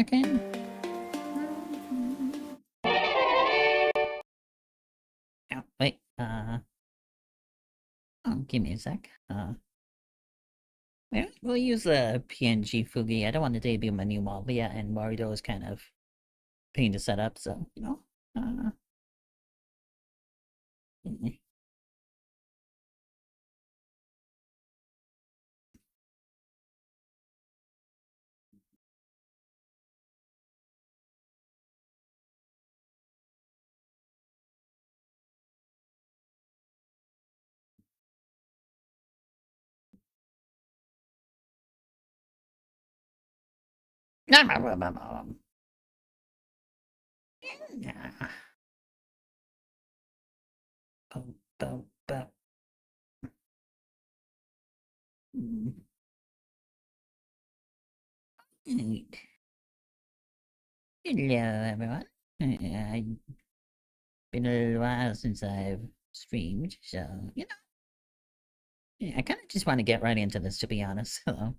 second. Oh, wait. Oh, give me a sec. Yeah, we'll use a PNG Fugi. I don't want to debut my new model yet, and Mario is kind of pain to set up, so, you know. Mm. Yeah. Boom, boom, boom. Right. Hello, everyone. It's been a little while since I've streamed, so, you know. Yeah, I kind of just want to get right into this, to be honest. So,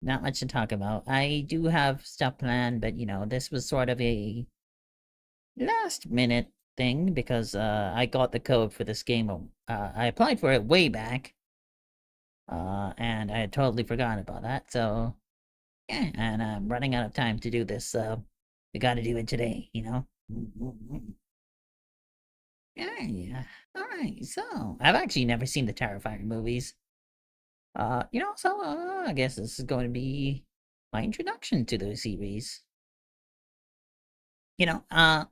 not much to talk about. I do have stuff planned, but, you know, this was sort of a last minute thing because I got the code for this game. I applied for it way back, and I had totally forgotten about that. So yeah, and I'm running out of time to do this. So we got to do it today, you know. Yeah. All right. So I've actually never seen the Terrifier movies. You know, so I guess this is going to be my introduction to the series. You know, I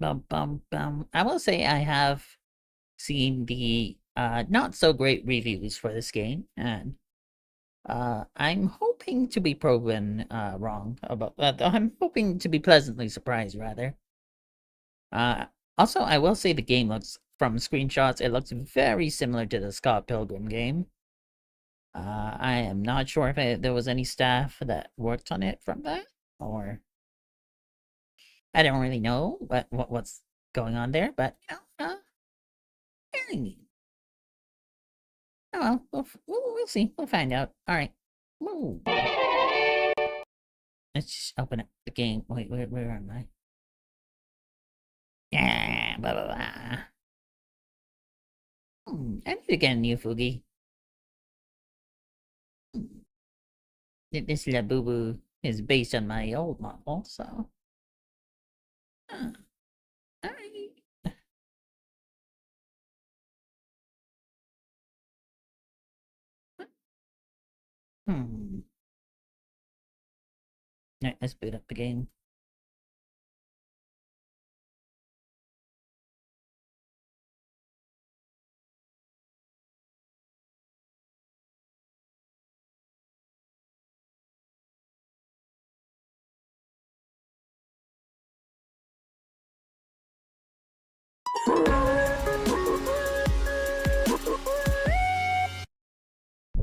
will say I have seen the not so great reviews for this game, and I'm hoping to be proven wrong about that. I'm hoping to be pleasantly surprised, rather. Uh, Also, I will say the game looks, from screenshots, it looks very similar to the Scott Pilgrim game. I am not sure if there was any staff that worked on it from that, or I don't really know what's going on there, but you know, very neat. Oh well, we'll see. We'll find out. All right. Woo. Let's just open up the game. Wait, where am I? Yeah, blah blah blah. I need to get a new Fugi. This Labubu is based on my old model, so. Alright. Hmm. Alright, let's boot up the game.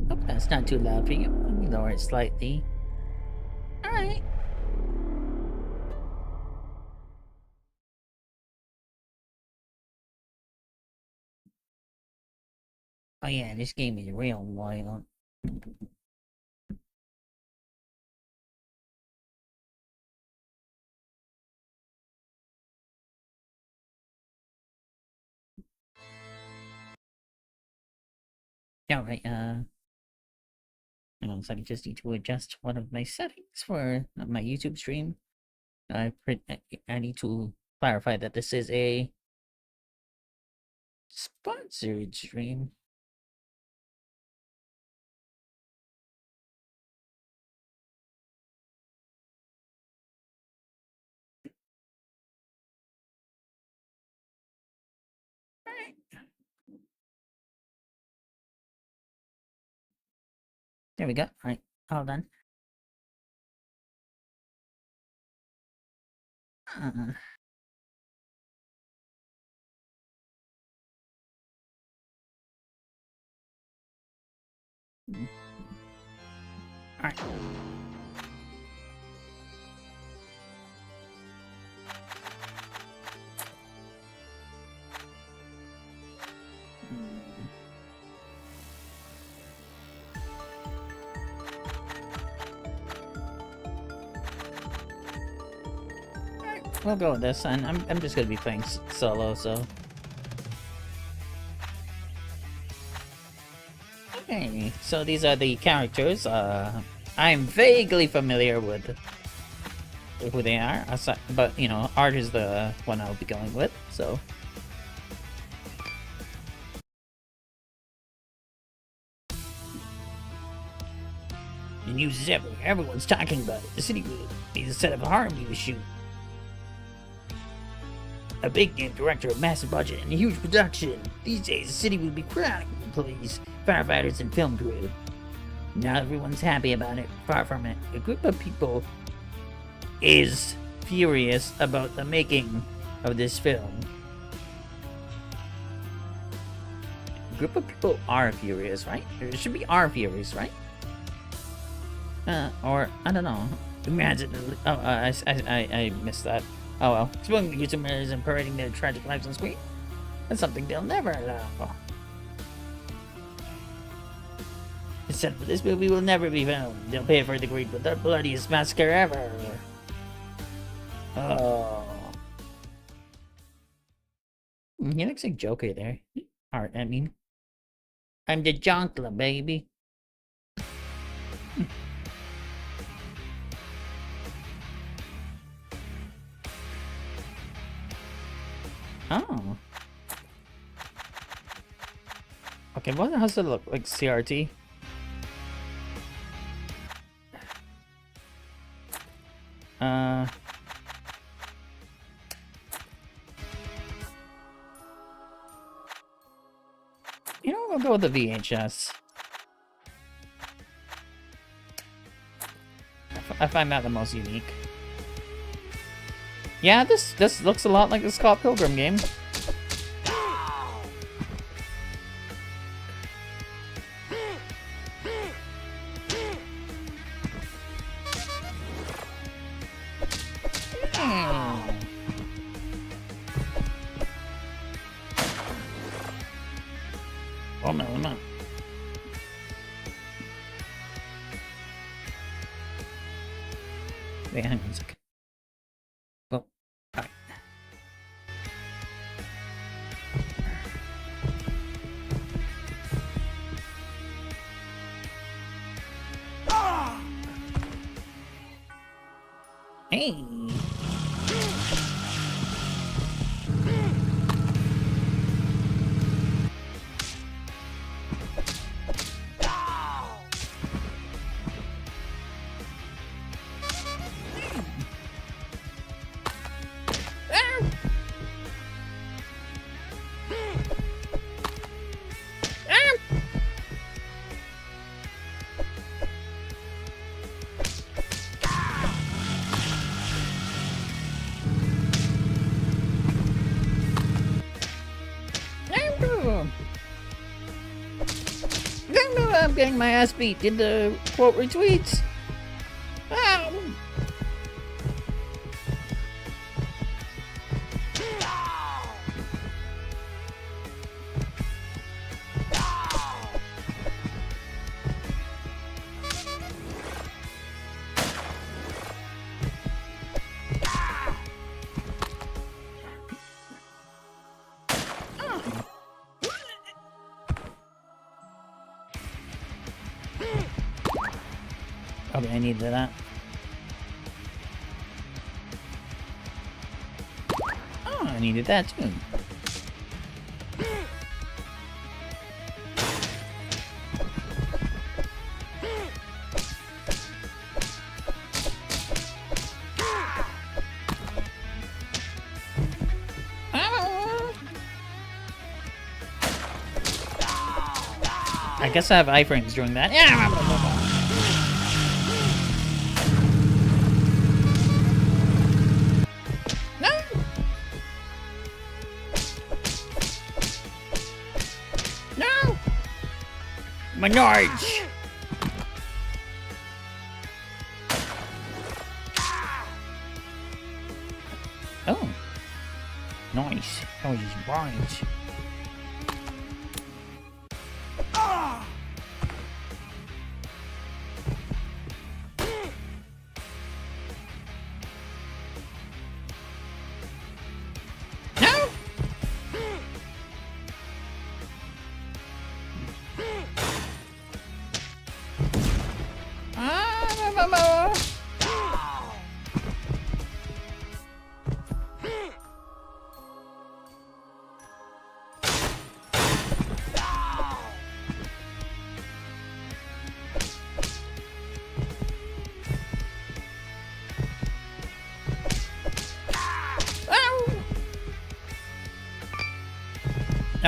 Hope that's not too loud for you. Let me lower it slightly. Alright. Oh yeah, this game is real wild. Alright, hang on a second, just need to adjust one of my settings for my YouTube stream. I need to clarify that this is a sponsored stream. There we go. Alright, all done. Uh, Alright. we'll go with this, and I'm just gonna be playing solo, so. Okay, so these are the characters. I'm vaguely familiar with who they are, but you know, Art is the one I'll be going with, so. The news is everywhere. Everyone's talking about it. The city will be the set of a horror movie shoot. A big game director, a massive budget, and a huge production. These days, the city will be crowded with police, firefighters, and film crew. Not everyone's happy about it. Far from it. A group of people is furious about the making of this film. A group of people are furious, right? It should be are furious, right? Or, I don't know. Imagine, I missed that. Oh well. Exposing the YouTubers and parading their tragic lives on screen? That's something they'll never allow. Instead of this movie will never be filmed. They'll pay for the greed with the bloodiest massacre ever. Oh. He looks like Joker there. Art, I mean. I'm the Jonkla, baby. Oh. Okay, what does it look like? CRT? You know, we'll go with the VHS. I find that the most unique. Yeah, this looks a lot like the Scott Pilgrim game. Oh no, no. Wait, hang on a second. Oh, alright. Hey! I'm getting my ass beat in the quote retweets. Ow. Okay, I needed that. Oh, I needed that too. I guess I have iframes during that. Menards! Oh. Nice. That was just brains.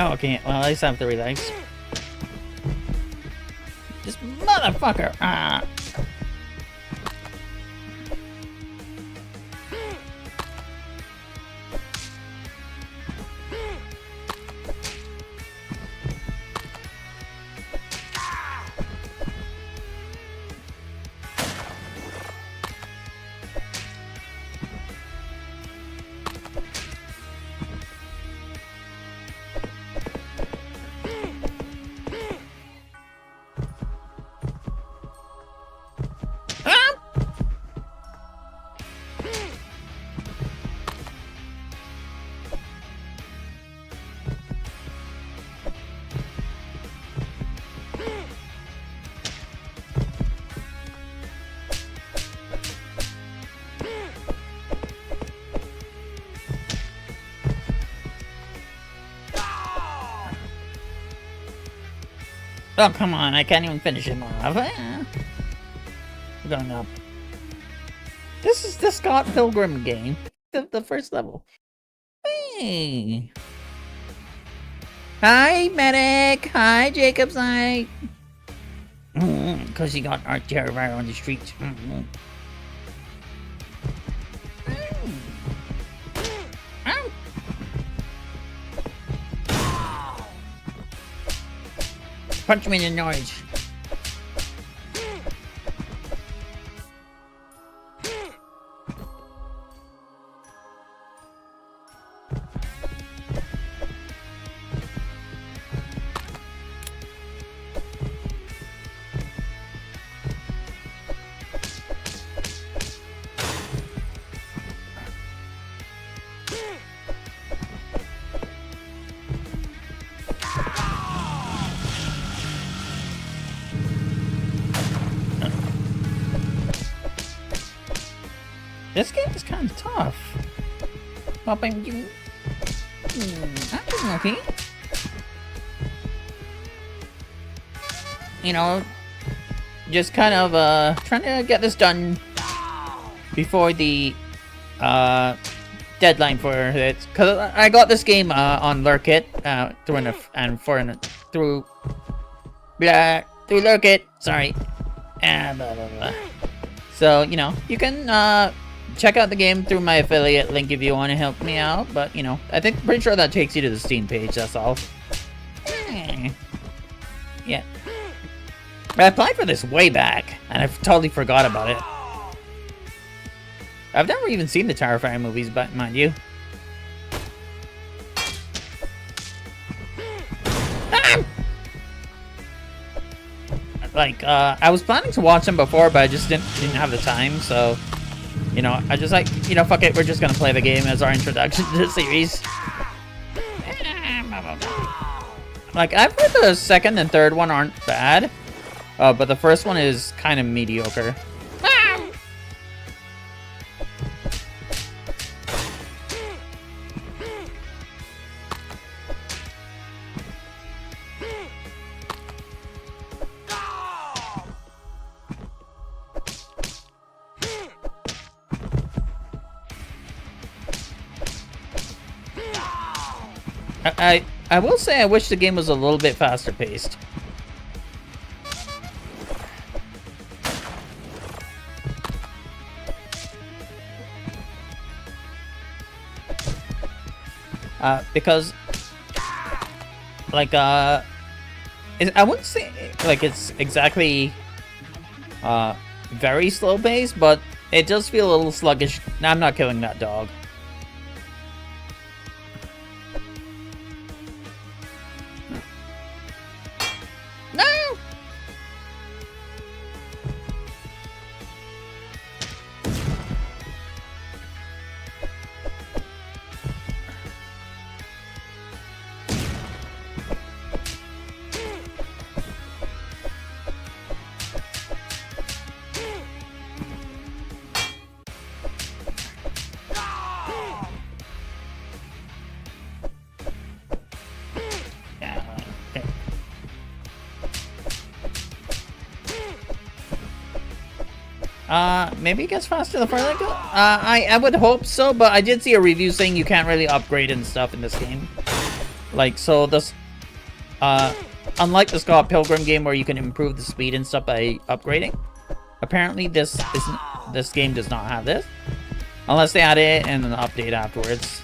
Oh, okay. Well, at least I have 3 legs. This motherfucker! Ah! Oh, come on, I can't even finish him off. We're going up. This is the Scott Pilgrim game. The first level. Hey! Hi, medic! Hi, Jacob's Eye! Because he got our Terrifier on the streets. Punch me in the noise. This game is kind of tough. Popping you. I'm okay. You know, just kind of trying to get this done before the deadline for it. Cause I got this game on Lurkit through Lurkit. Sorry. Blah, blah, blah. So you know you can check out the game through my affiliate link if you want to help me out, but you know, pretty sure that takes you to the Steam page, that's all. Yeah. I applied for this way back, and I totally forgot about it. I've never even seen the Terrifier movies, but mind you. Like, I was planning to watch them before, but I just didn't have the time, so... You know, I just like, you know, fuck it, we're just gonna play the game as our introduction to the series. Like, I've heard the second and third one aren't bad, but the first one is kind of mediocre. I will say I wish the game was a little bit faster paced. Because like I wouldn't say like it's exactly very slow paced, but it does feel a little sluggish. I'm not killing that dog. Maybe it gets faster the further I go? I would hope so, but I did see a review saying you can't really upgrade and stuff in this game. Like, so this, unlike the Scott Pilgrim game where you can improve the speed and stuff by upgrading, apparently this game does not have this. Unless they add it in an update afterwards.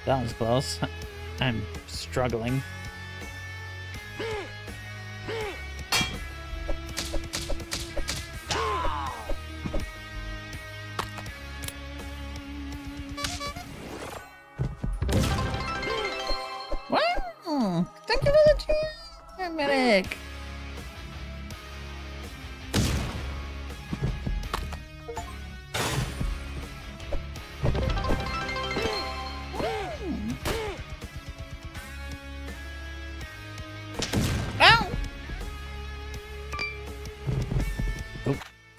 That was close. I'm struggling. Wow! Thank you for the cheer, medic!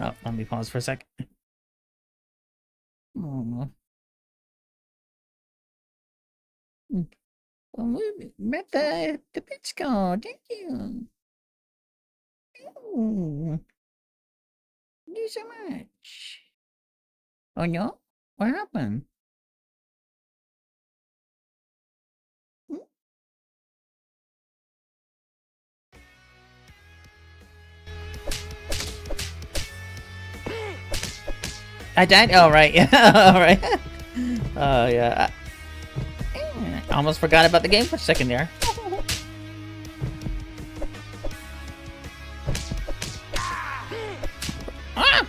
Oh, let me pause for a sec. Oh. Well, we met the pitch card. Thank you. Oh, thank you so much. Oh no? What happened? I died? Oh, right. Yeah, alright. Oh, yeah. I almost forgot about the game for a second there. Ah!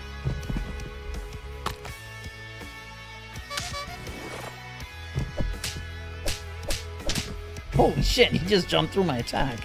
Holy shit, he just jumped through my attack.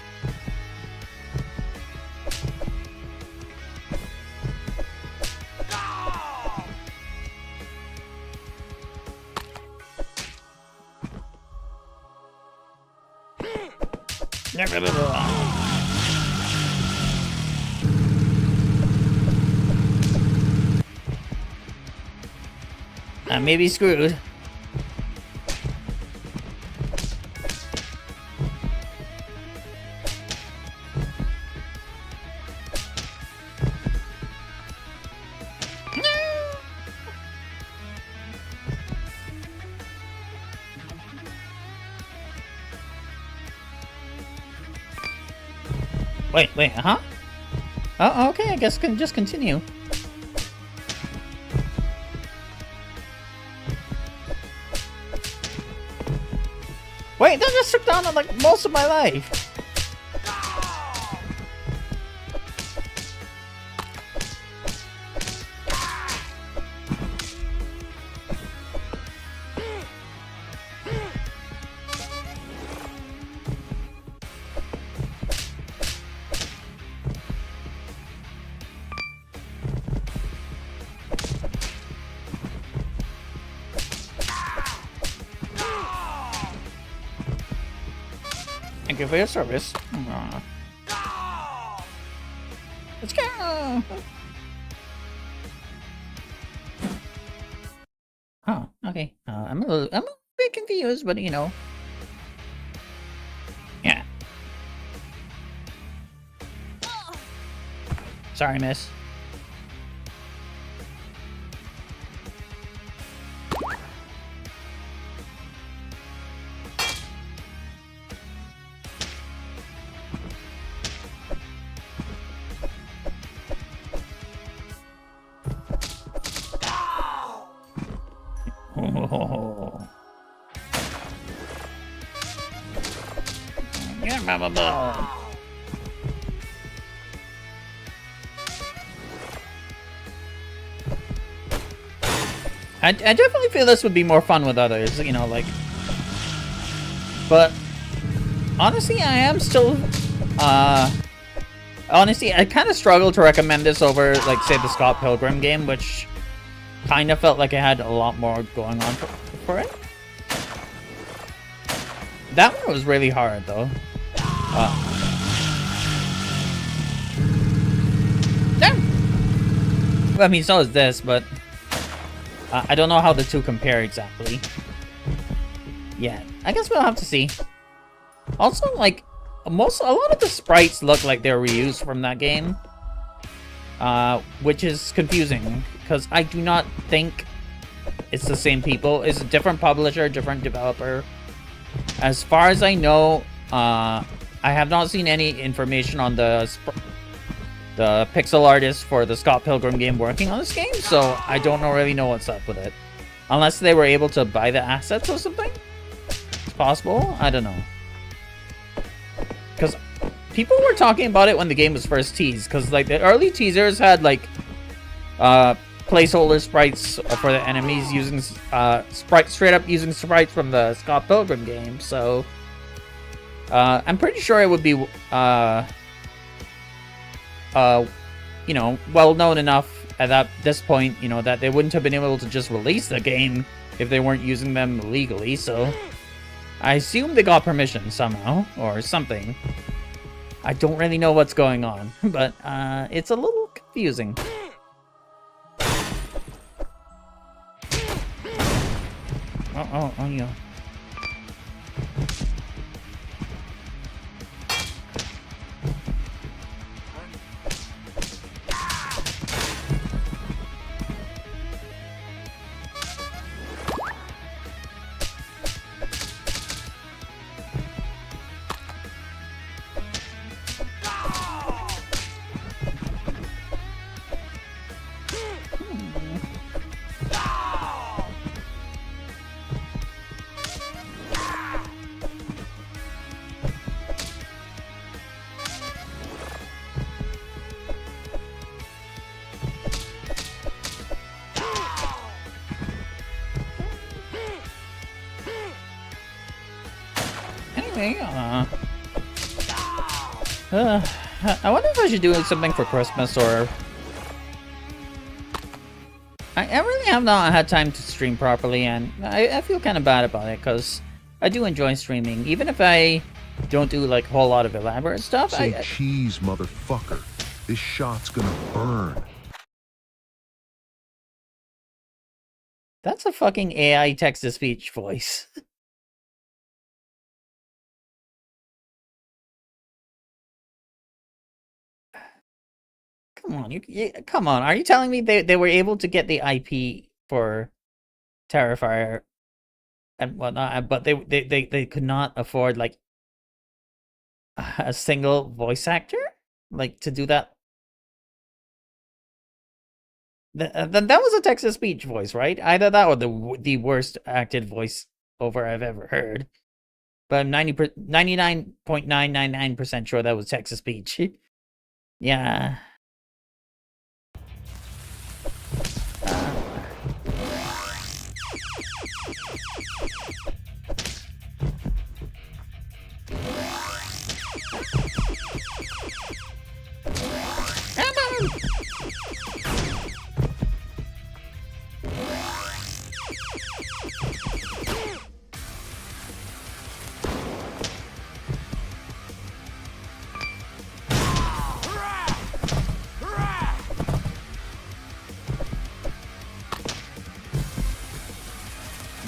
I may be screwed. Wait, huh? Oh, okay, I guess can just continue. Wait, that just took down like most of my life. Thank you for your service. Let's go! Huh, okay. I'm a bit confused, but you know. Yeah. Sorry, miss. Yeah, blah, blah, blah. I definitely feel this would be more fun with others, you know, like... But, honestly, I am still, honestly, I kind of struggle to recommend this over, like, say, the Scott Pilgrim game, which kind of felt like it had a lot more going on for it. That one was really hard, though. I mean, so is this, but I don't know how the two compare exactly. Yeah, I guess we'll have to see. Also, like, a lot of the sprites look like they're reused from that game. Which is confusing, because I do not think it's the same people. It's a different publisher, different developer. As far as I know, I have not seen any information on the pixel artist for the Scott Pilgrim game working on this game, so I don't really know what's up with it. Unless they were able to buy the assets or something? It's possible? I don't know. Because people were talking about it when the game was first teased, because like the early teasers had like placeholder sprites for the enemies using straight up using sprites from the Scott Pilgrim game. So I'm pretty sure it would be you know, well known enough at this point, you know, that they wouldn't have been able to just release the game if they weren't using them legally. So I assume they got permission somehow or something. I don't really know what's going on, but it's a little confusing. Oh, yeah. I wonder if I should do something for Christmas, or... I really have not had time to stream properly, and I feel kind of bad about it, because I do enjoy streaming, even if I don't do like a whole lot of elaborate stuff. Say cheese, motherfucker. This shot's gonna burn. That's a fucking AI text-to-speech voice. Come on, come on. Are you telling me they were able to get the IP for Terrifier and whatnot, but they could not afford like a single voice actor like to do that? That was a text-to-speech voice, right? Either that or the worst acted voice over I've ever heard. But I'm 99.999% sure that was text-to-speech. Yeah.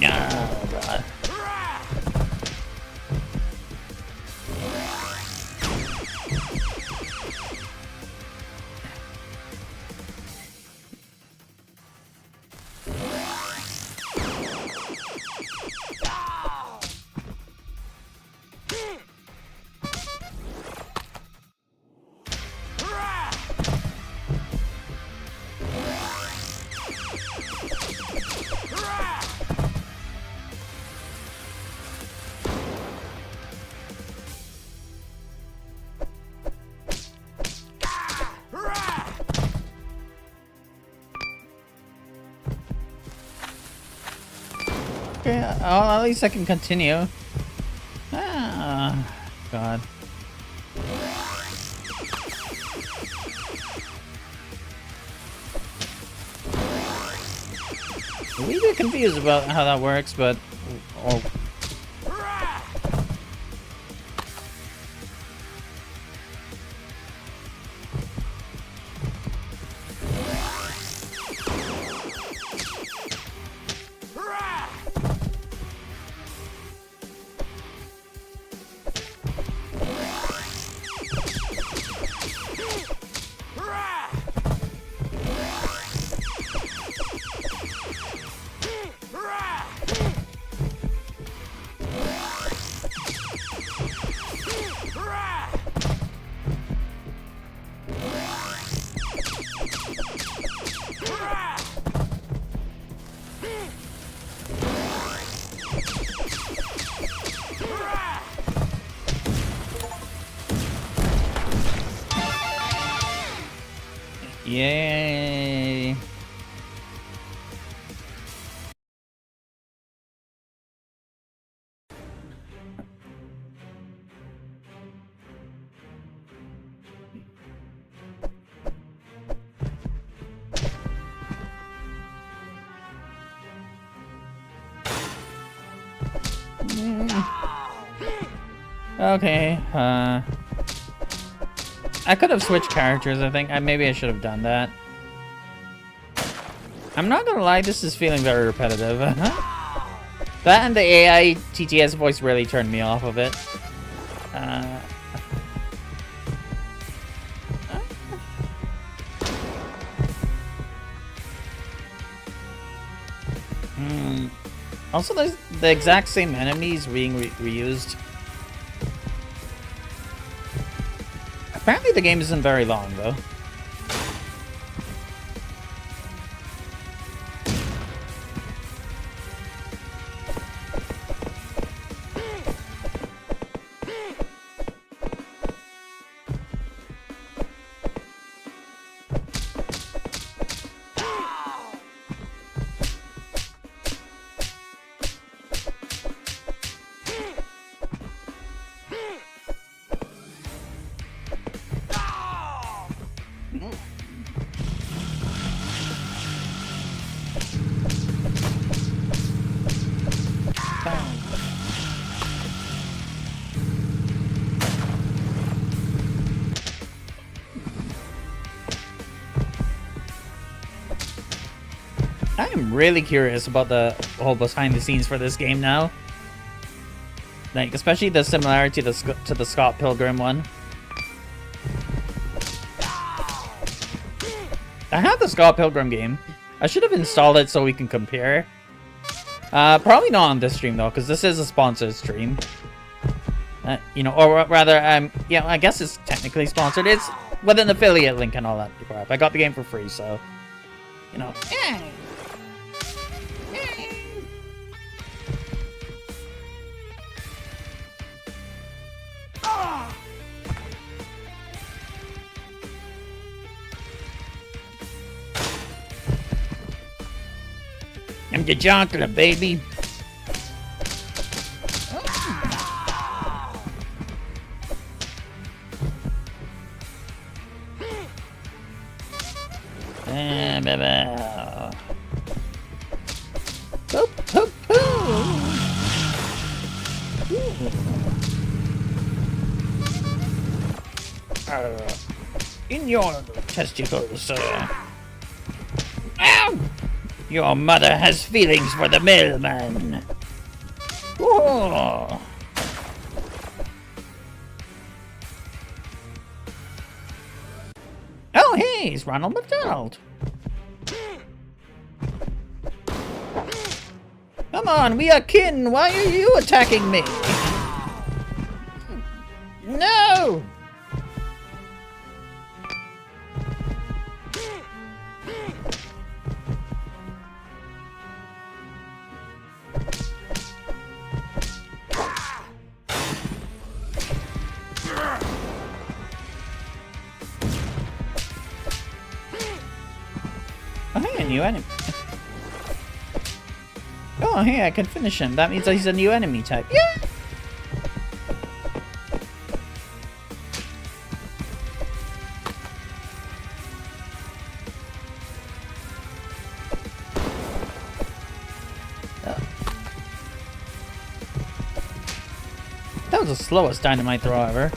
Oh, God. Okay, at least I can continue. Ah, God. A little bit confused about how that works, but... Oh. Yay. Okay, I could have switched characters, I think. Maybe I should have done that. I'm not gonna lie, this is feeling very repetitive. That and the AI TTS voice really turned me off of it. Also, there's the exact same enemies being reused. Apparently the game isn't very long, though. I am really curious about the whole behind the scenes for this game now. Like, especially the similarity to the Scott Pilgrim one. I have the Scott Pilgrim game. I should have installed it so we can compare. Probably not on this stream though, because this is a sponsored stream. You know, or rather, yeah, I guess it's technically sponsored. It's with an affiliate link and all that crap. I got the game for free, so you know. I'm the Jonkler, baby. In your testicles, sir. Ow! Your mother has feelings for the mailman. Whoa. Oh, hey, it's Ronald McDonald. Come on, we are kin. Why are you attacking me? No! Oh, hey, a new enemy. Oh, hey, I can finish him. That means he's a new enemy type. Yeah! That was the slowest dynamite throw ever.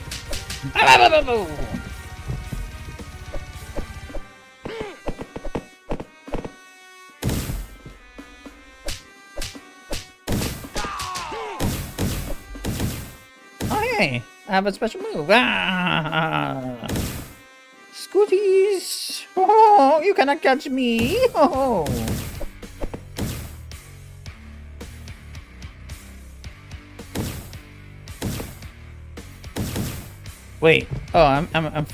I have a special move. Ah! Scooties! Oh, you cannot catch me! Oh! Wait. Oh, I'm.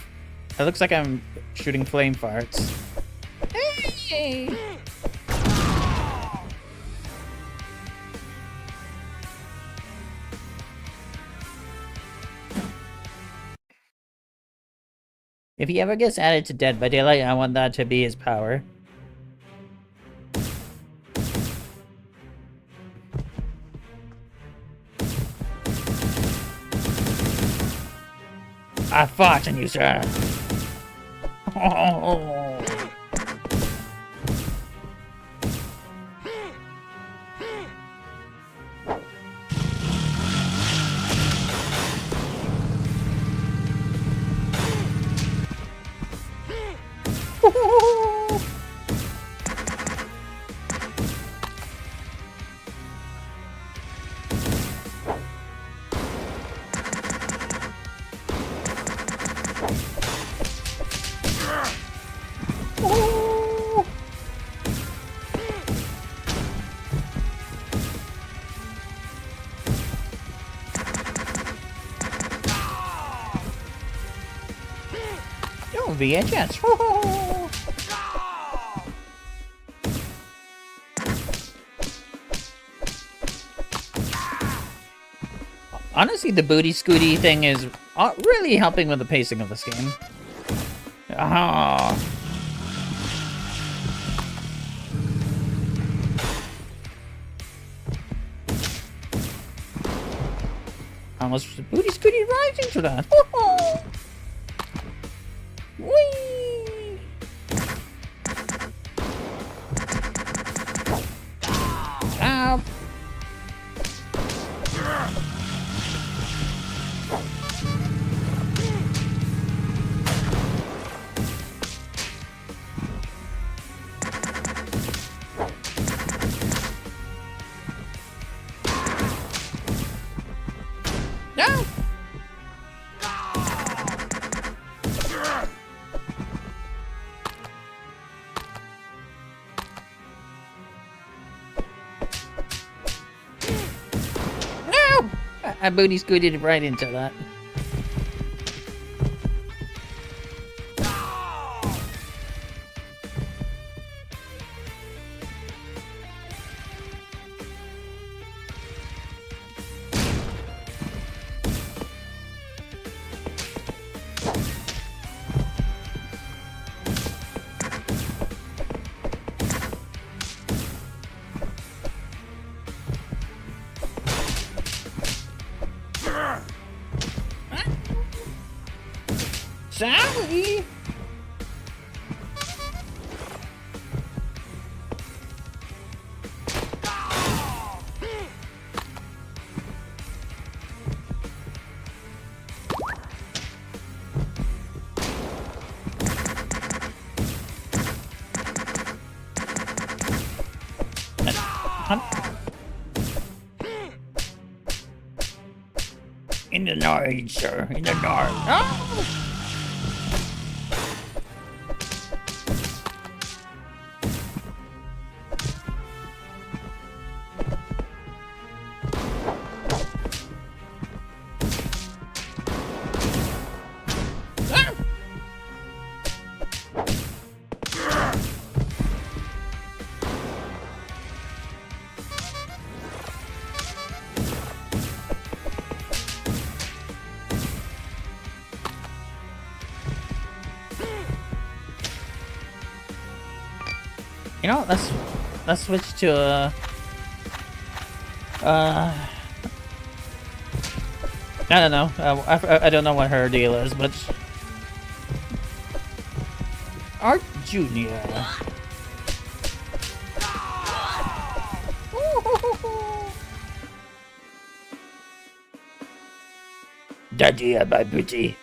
It looks like I'm shooting flame farts. Hey! If he ever gets added to Dead by Daylight, I want that to be his power. I fought on you, sir. Oh. VHS. Honestly, the booty scooty thing is really helping with the pacing of this game. Oh. Almost booty scooty right into that. Whee! Ow! No! I booty scooted right into that. Sally! In the night, sir. In the night. Oh! You know, let's switch to I don't know. I don't know what her deal is, but Art Junior. Daddy, my beauty.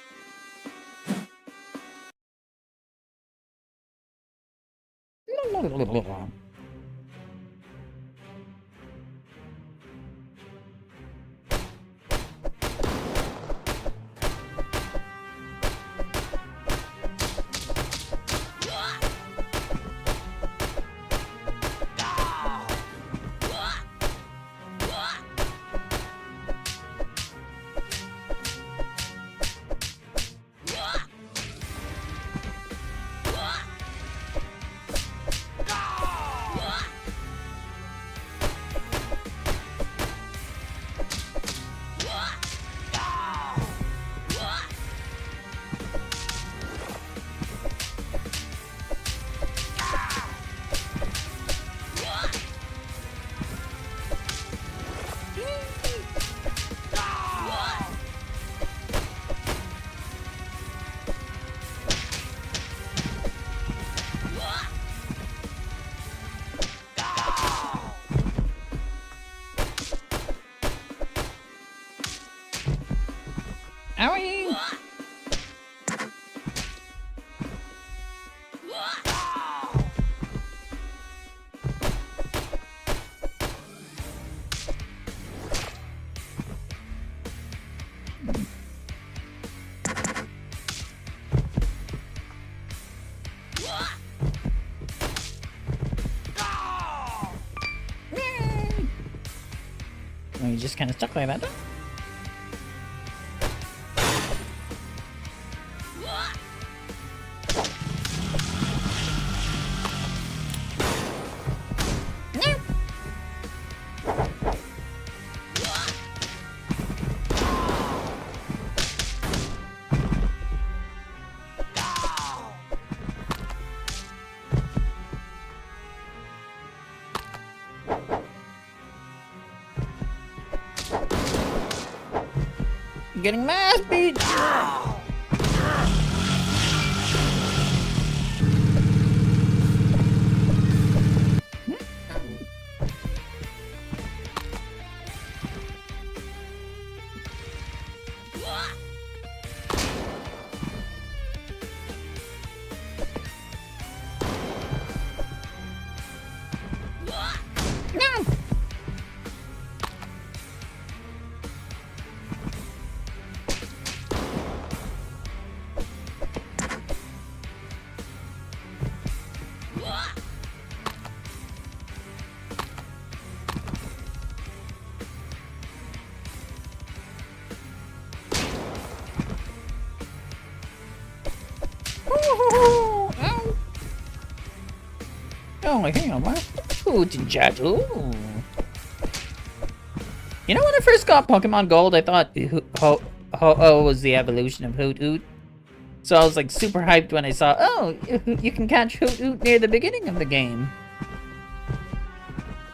Owie! And you just kind of stuck like that. Getting my ass beat! Oh, hang on, what? Ooh, Jinjadu. You know, when I first got Pokemon Gold, I thought Ho-Oh was the evolution of Hoot-Hoot. So I was like super hyped when I saw, oh, you can catch Hoot-Hoot near the beginning of the game.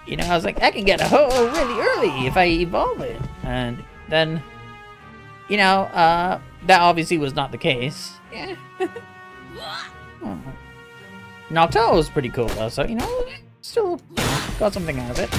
You know, I was like, I can get a Ho-Oh really early if I evolve it. And then, you know, that obviously was not the case. Yeah. Oh. Noctowl was pretty cool though, so, you know, still got something out of it.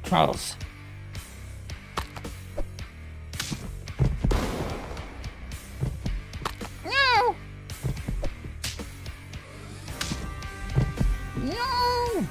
Controls. No! No!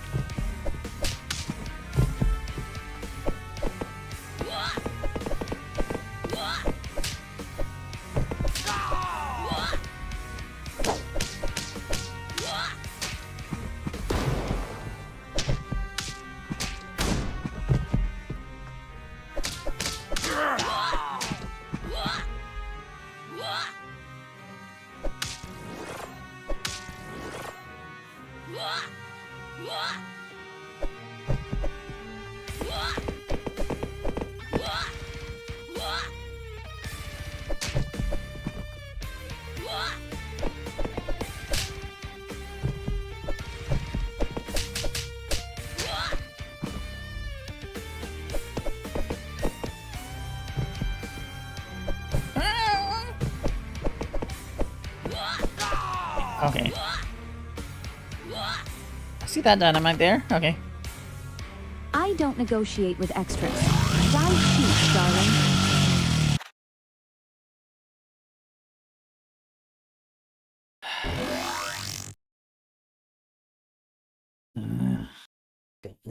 Okay. I see that dynamite there. Okay. I don't negotiate with extras. Try cheap, darling.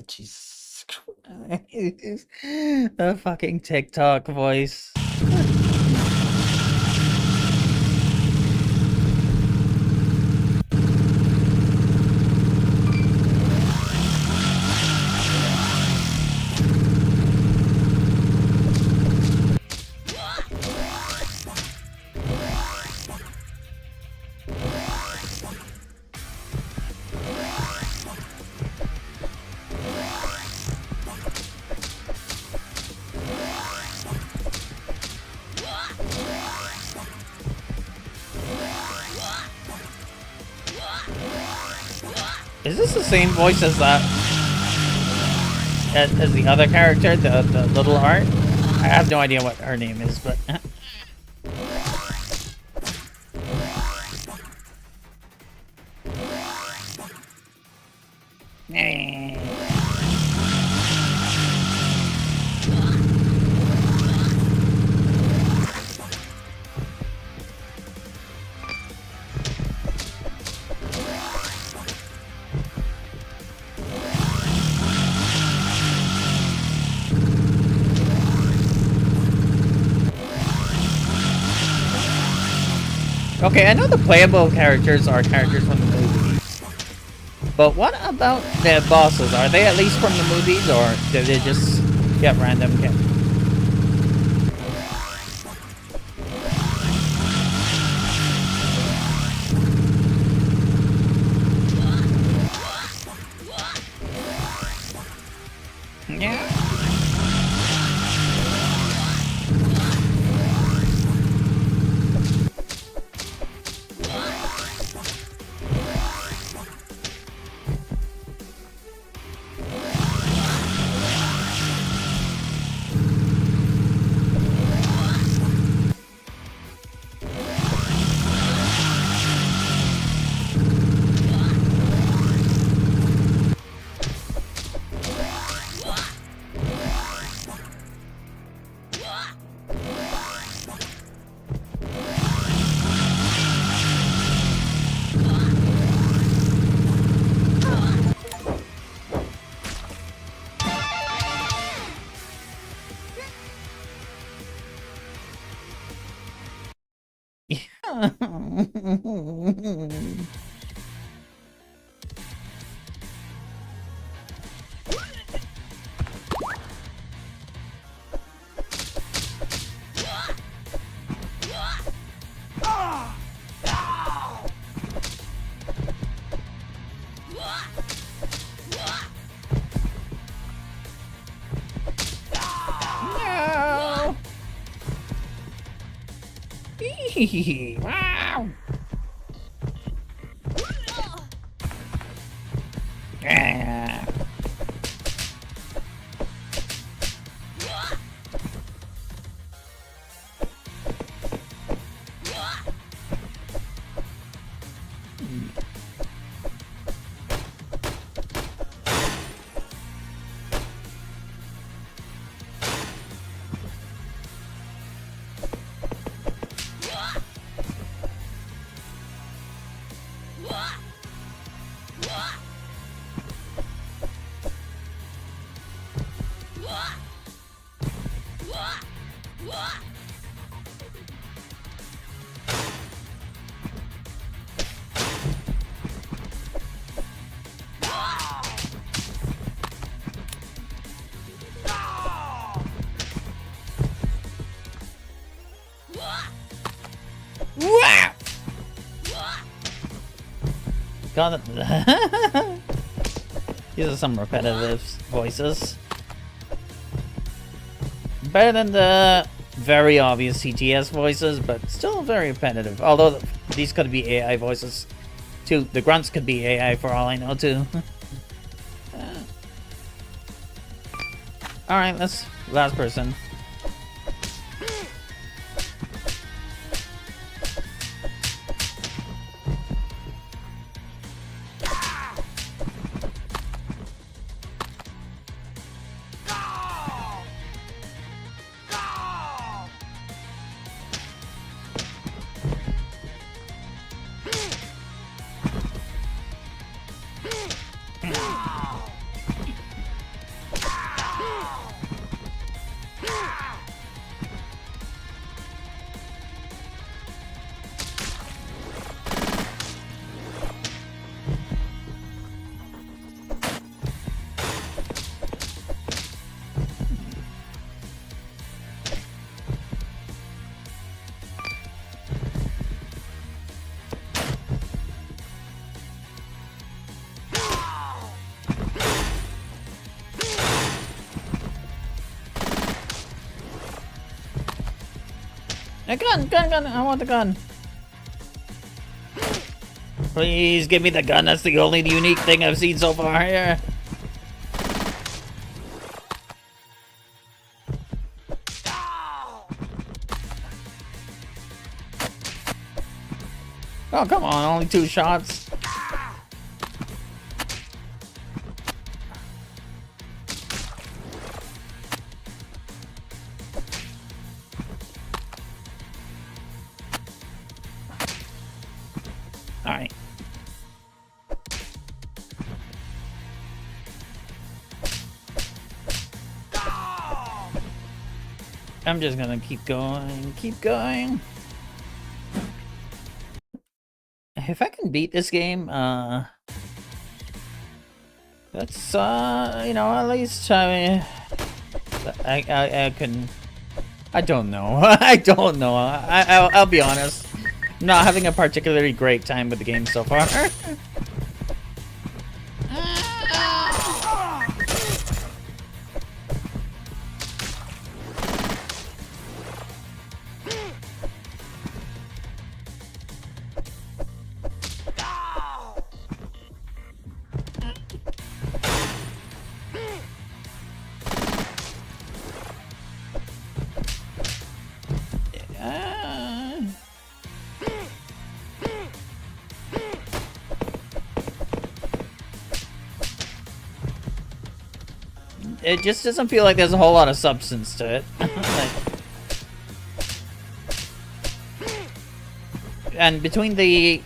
Jesus Christ. The fucking TikTok voice. Is this the same voice as that? As the other character, the little art? I have no idea what her name is, but... Okay, I know the playable characters are characters from the movies. But what about the bosses? Are they at least from the movies, or do they just get random Yeah. Wow. Yeah. Got it. These are some repetitive voices. Better than the very obvious CTS voices, but still very repetitive. Although these could be AI voices too. The grunts could be AI for all I know too. Alright, let's last person. A gun! Gun! Gun! I want the gun! Please give me the gun. That's the only unique thing I've seen so far here. Oh, come on. Only 2 shots. Alright. I'm just gonna keep going, keep going. If I can beat this game, that's, you know, at least I can, I don't know. I don't know. I'll be honest. I'm not having a particularly great time with the game so far. It just doesn't feel like there's a whole lot of substance to it. And between the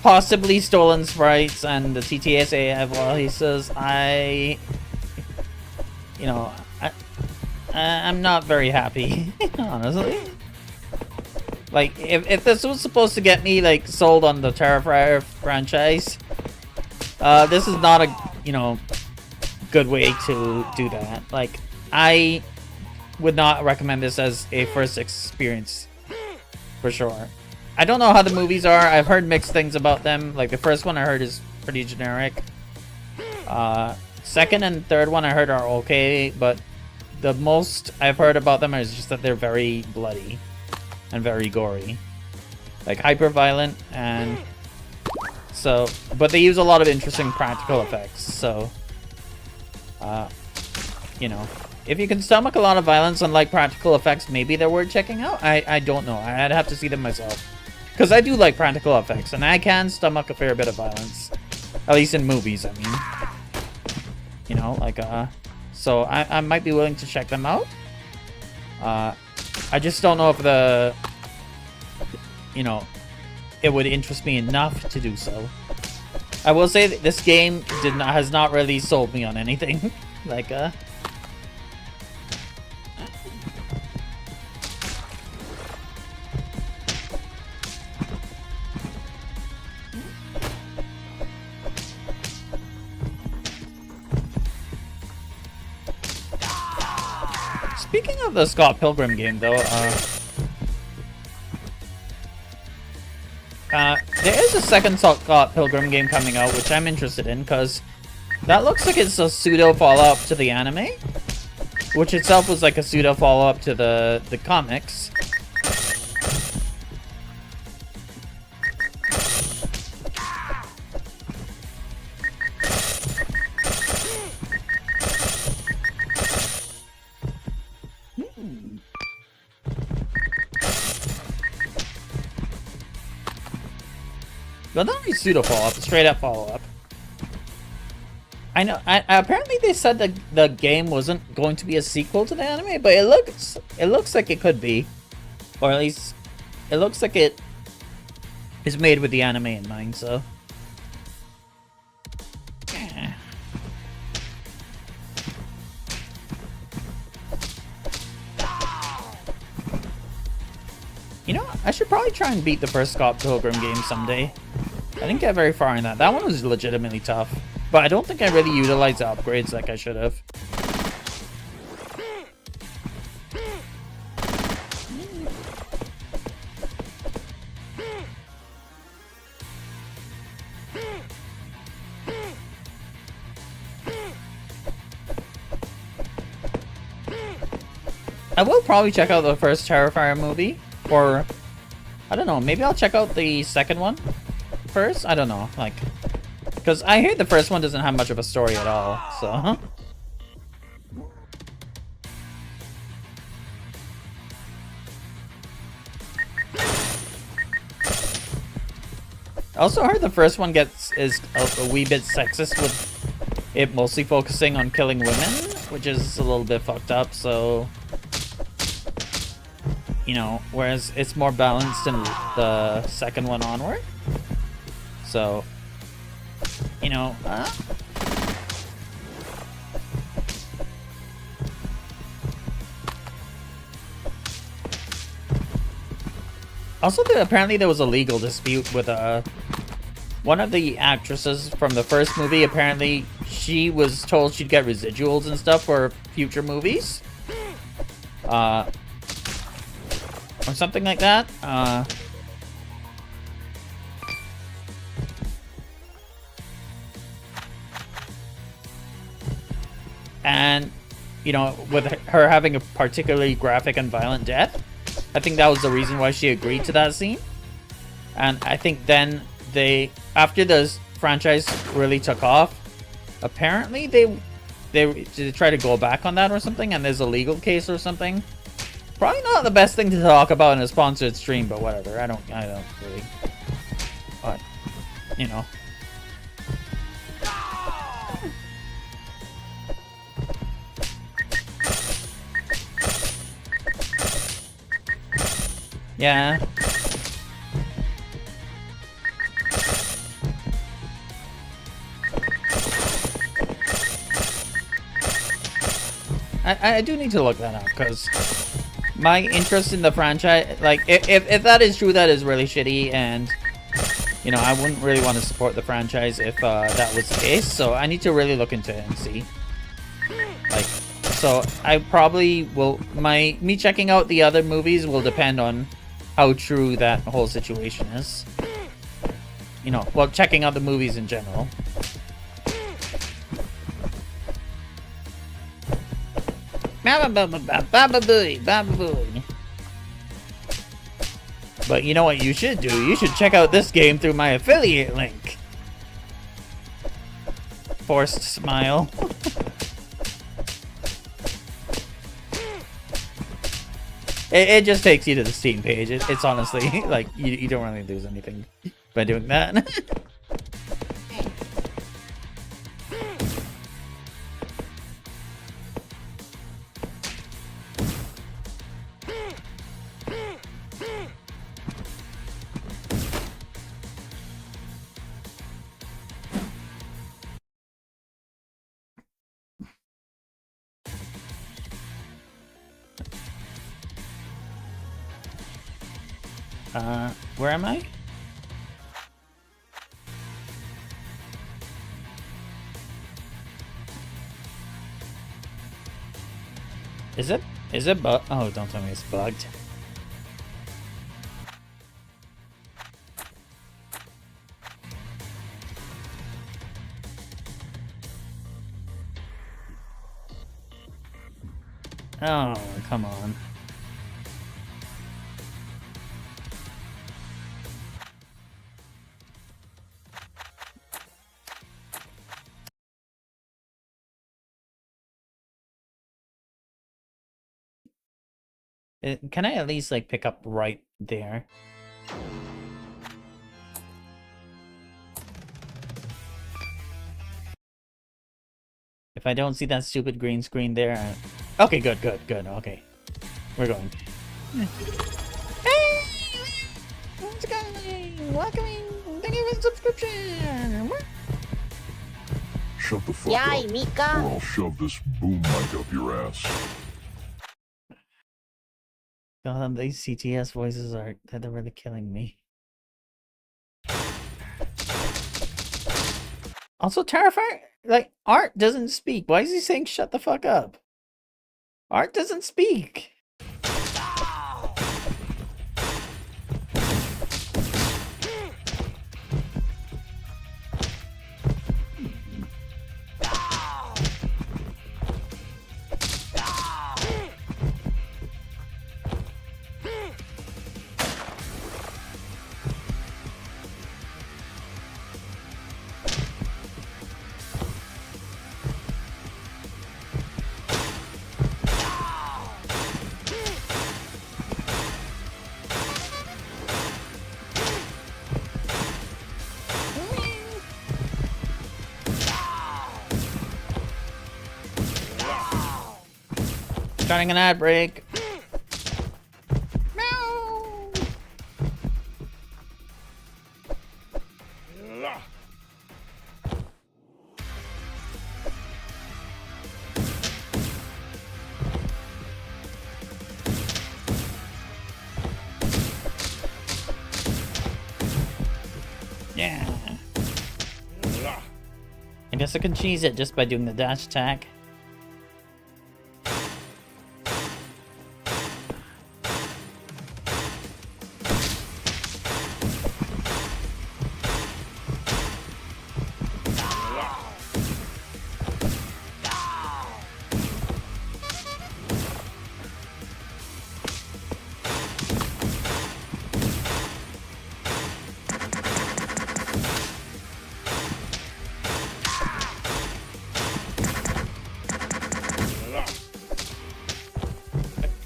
possibly stolen sprites and the TTSA voices, you know, I'm not very happy, honestly. Like, if this was supposed to get me, like, sold on the Terrifier franchise, this is not a, you know, good way to do that. Like, I would not recommend this as a first experience, for sure. I don't know how the movies are. I've heard mixed things about them. Like, the first one I heard is pretty generic. Second and third one I heard are okay, but the most I've heard about them is just that they're very bloody and very gory. Like, hyper-violent, and so, but they use a lot of interesting practical effects, so you know, if you can stomach a lot of violence and like practical effects, maybe they're worth checking out. I don't know. I'd have to see them myself. Because I do like practical effects, and I can stomach a fair bit of violence. At least in movies, I mean. You know, like, so I might be willing to check them out. I just don't know if the, you know, it would interest me enough to do so. I will say that this game has not really sold me on anything. Like, speaking of the Scott Pilgrim game, though, there is a second Scott Pilgrim game coming out, which I'm interested in, because that looks like it's a pseudo follow-up to the anime, which itself was like a pseudo follow-up to the comics. But not really pseudo follow-up, straight up follow-up. I know. Apparently, they said that the game wasn't going to be a sequel to the anime, but it looks like it could be, or at least it looks like it is made with the anime in mind. So, you know, I should probably try and beat the first Scott Pilgrim game someday. I didn't get very far in that. That one was legitimately tough. But I don't think I really utilized the upgrades like I should have. I will probably check out the first Terrifier movie, or I don't know, maybe I'll check out the second one first? I don't know, like... Because I hear the first one doesn't have much of a story at all, so... I also heard the first one is a wee bit sexist with it mostly focusing on killing women, which is a little bit fucked up, so... You know, whereas it's more balanced in the second one onward. So... You know, Also, apparently there was a legal dispute with one of the actresses from the first movie. Apparently, she was told she'd get residuals and stuff for future movies, or something like that. And you know, with her having a particularly graphic and violent death, I think that was the reason why she agreed to that scene. And I think then after the franchise really took off, apparently they try to go back on that or something, and there's a legal case or something. Probably not the best thing to talk about in a sponsored stream, but whatever. I don't really. But you know. Yeah. I do need to look that up, because my interest in the franchise, like, if that is true, that is really shitty, and, you know, I wouldn't really want to support the franchise if that was the case, so I need to really look into it and see. Like, so I probably will, me checking out the other movies will depend on how true that whole situation is. You know, well, checking out the movies in general. But you know what you should do? You should check out this game through my affiliate link. Forced smile. It just takes you to the Steam page. It's honestly, like, you don't really lose anything by doing that. Where am I? Is it bug? Oh, don't tell me it's bugged. Oh, come on. Can I at least, like, pick up right there? If I don't see that stupid green screen there... Okay, good, okay. We're going. Hey! How's it going? Welcoming! Thank you for the subscription! Shut the fuck up, Mika. or I'll shove this boom mic up your ass. God, these CTS voices they're really killing me. Also, Terrifier, like, Art doesn't speak. Why is he saying shut the fuck up? Art doesn't speak. Starting an ad break. Yeah. I guess I can cheese it just by doing the dash attack.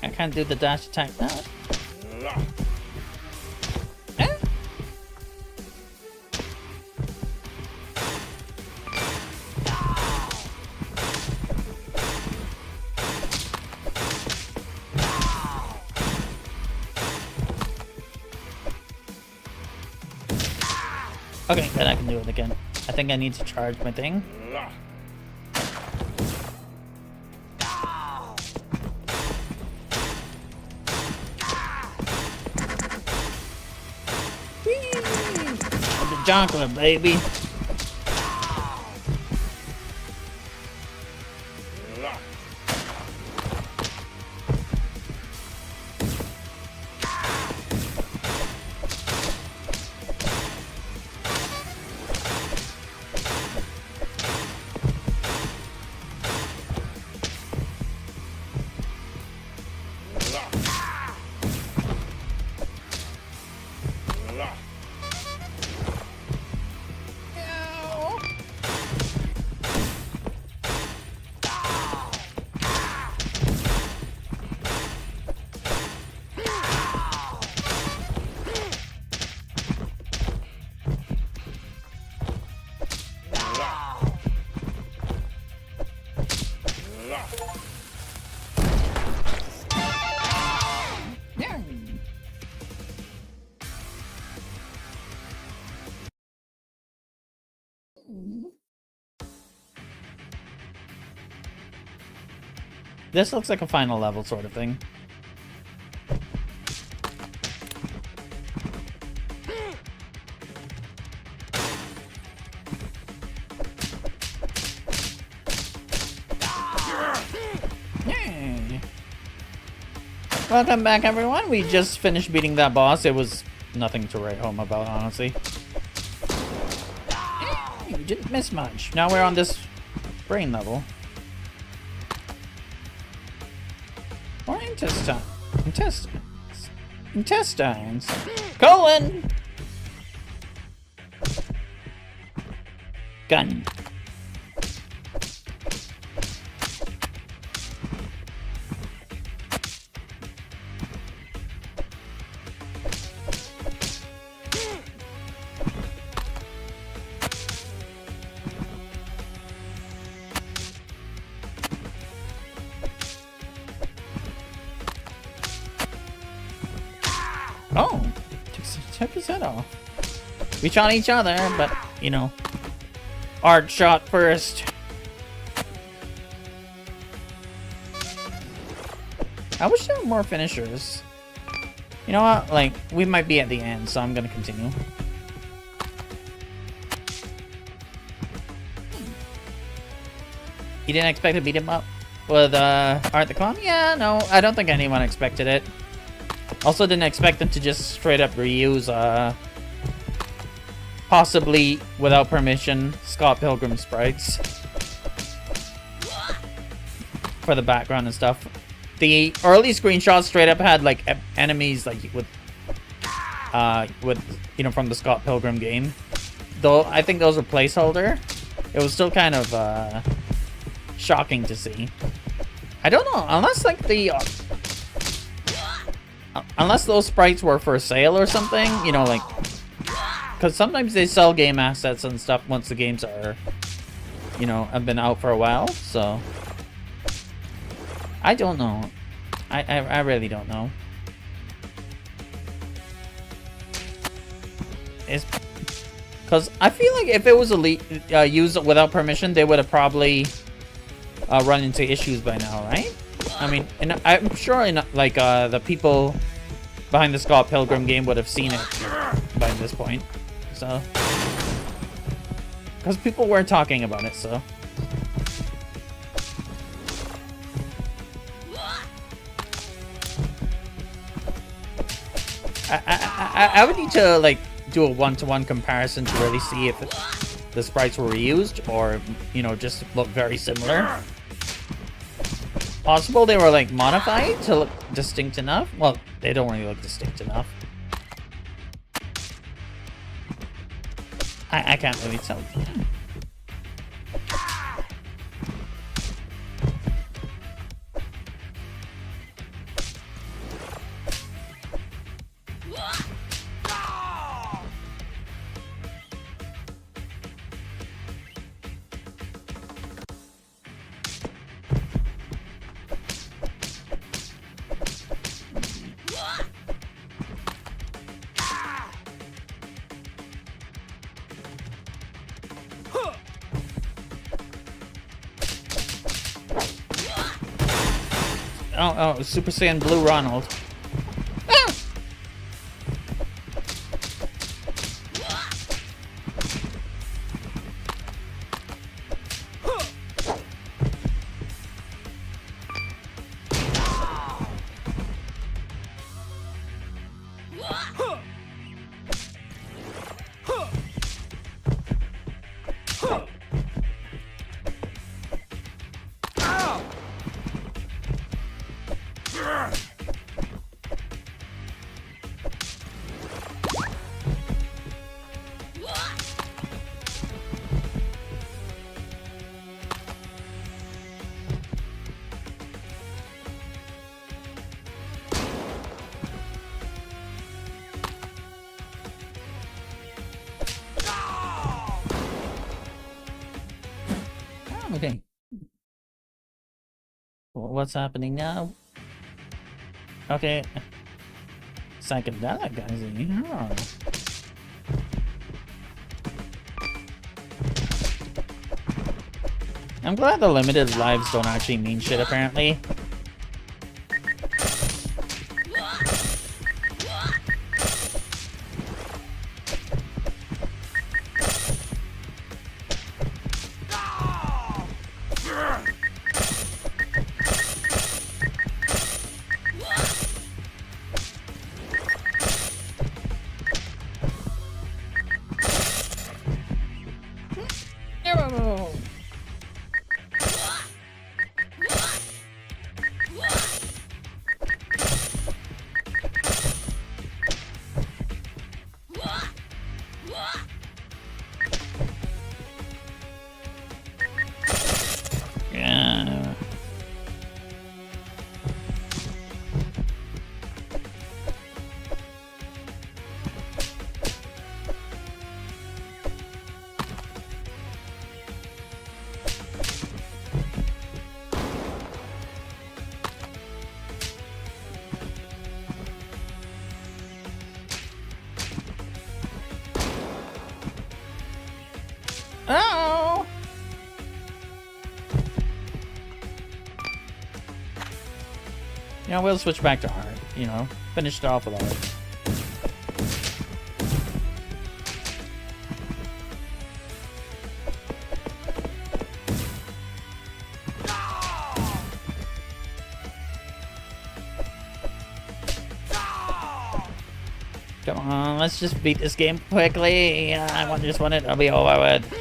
I can't do the dash attack now. Eh? Okay, then I can do it again. I think I need to charge my thing. Chocolate, baby. This looks like a final level sort of thing. Yay. Welcome back, everyone. We just finished beating that boss. It was nothing to write home about, honestly. You didn't miss much. Now we're on this brain level. Or intestines. Colon. Gun. Oh, took his head off. We shot each other, but, you know, Art shot first. I wish there were more finishers. You know what? Like, we might be at the end, so I'm gonna continue. You didn't expect to beat him up with Art the Clown? Yeah, no, I don't think anyone expected it. Also didn't expect them to just straight up reuse, possibly without permission, Scott Pilgrim sprites for the background and stuff. The early screenshots straight up had like enemies like with you know, from the Scott Pilgrim game. Though I think those were placeholder. It was still kind of shocking to see. I don't know, unless like the unless those sprites were for sale or something, you know, like, because sometimes they sell game assets and stuff once the games are, you know, have been out for a while, so. I don't know. I really don't know. It's because I feel like if it was used without permission, they would have probably run into issues by now, right? I mean, and I'm sure like the people behind the Scott Pilgrim game would have seen it by this point. So, because people were talking about it, so. I would need to like do a one-to-one comparison to really see if the sprites were reused or, you know, just look very similar. Possible they were like modified to look distinct enough. Well, they don't really look distinct enough. I can't really tell. Oh, Super Saiyan Blue Ronald. Ah! Okay. What's happening now? Okay. Psychedelic guys. Yeah. I'm glad the limited lives don't actually mean shit, apparently. Oh! Yeah, we'll switch back to art, you know. Finish it off with art. Come on, let's just beat this game quickly. I just want it to be over with.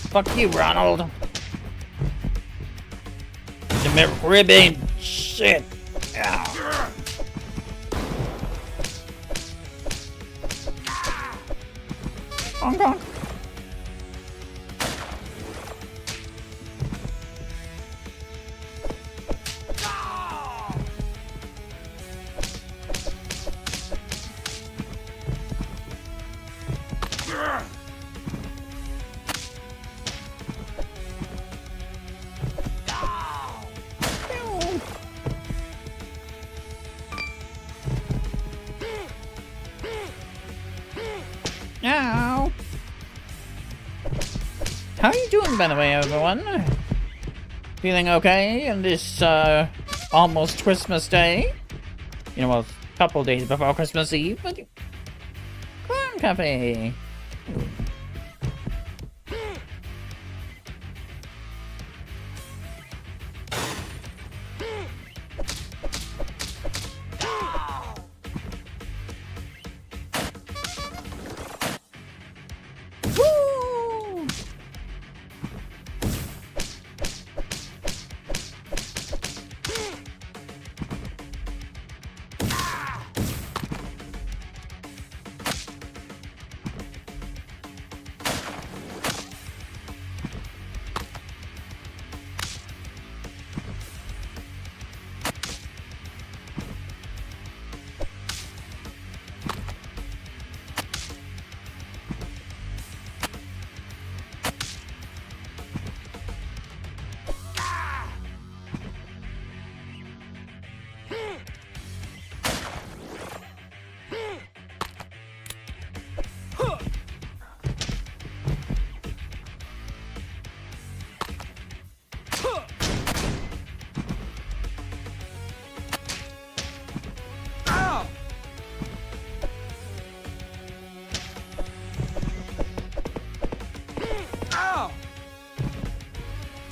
Fuck you, Ronald. The ribbon shit. Ow. Honk honk. Ow! How are you doing, by the way, everyone? Feeling okay on this, almost Christmas Day? You know, well, a couple days before Christmas Eve, but... Corn Cafe!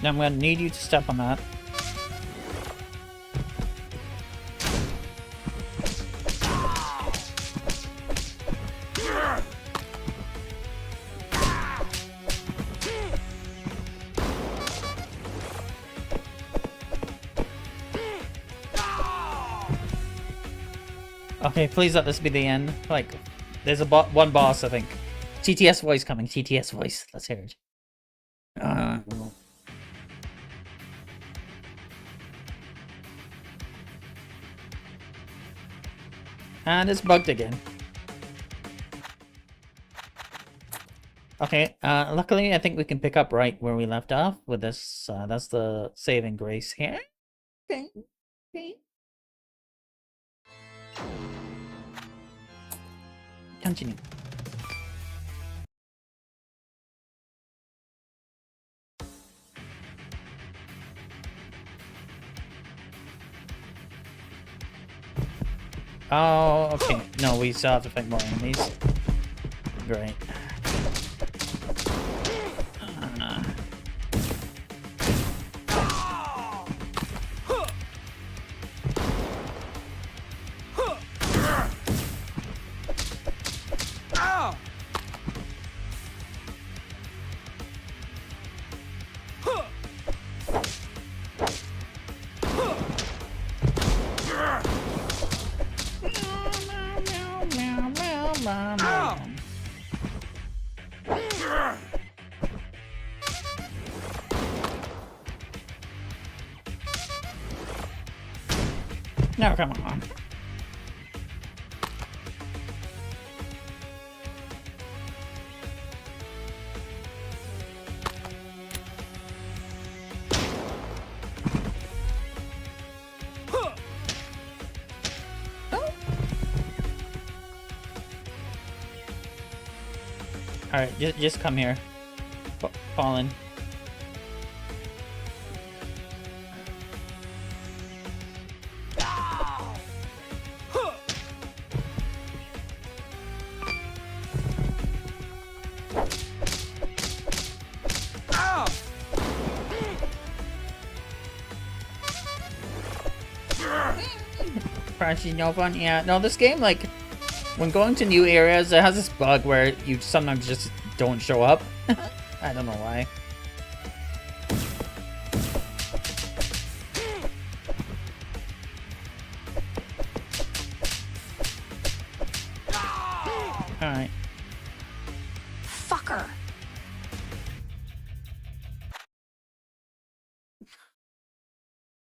I'm gonna need you to step on that. Okay, please let this be the end. Like, there's a one boss, I think. TTS voice coming. TTS voice. Let's hear it. And it's bugged again. Okay, luckily I think we can pick up right where we left off with this. That's the saving grace here. Okay. Okay. Continue. Oh, okay. No, we still have to fight more enemies. Great. No, come on. Alright, just come here. Fallen. No fun. Yeah, no, this game, like, when going to new areas, it has this bug where you sometimes just don't show up. I don't know why. Alright.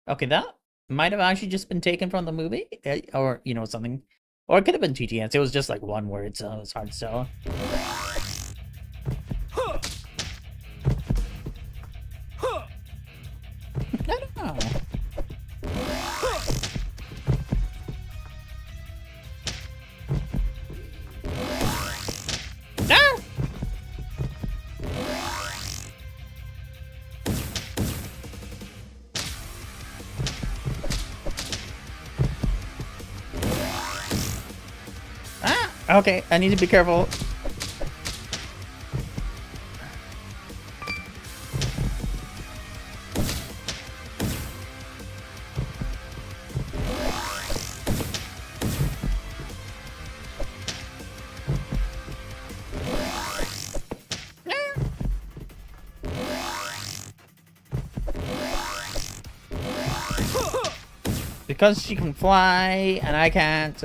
Okay, that might have actually just been taken from the movie, or you know something, or it could have been TTS. It was just like one word, so it's hard to tell. I don't know. No! Ah! Okay, I need to be careful. Because she can fly and I can't.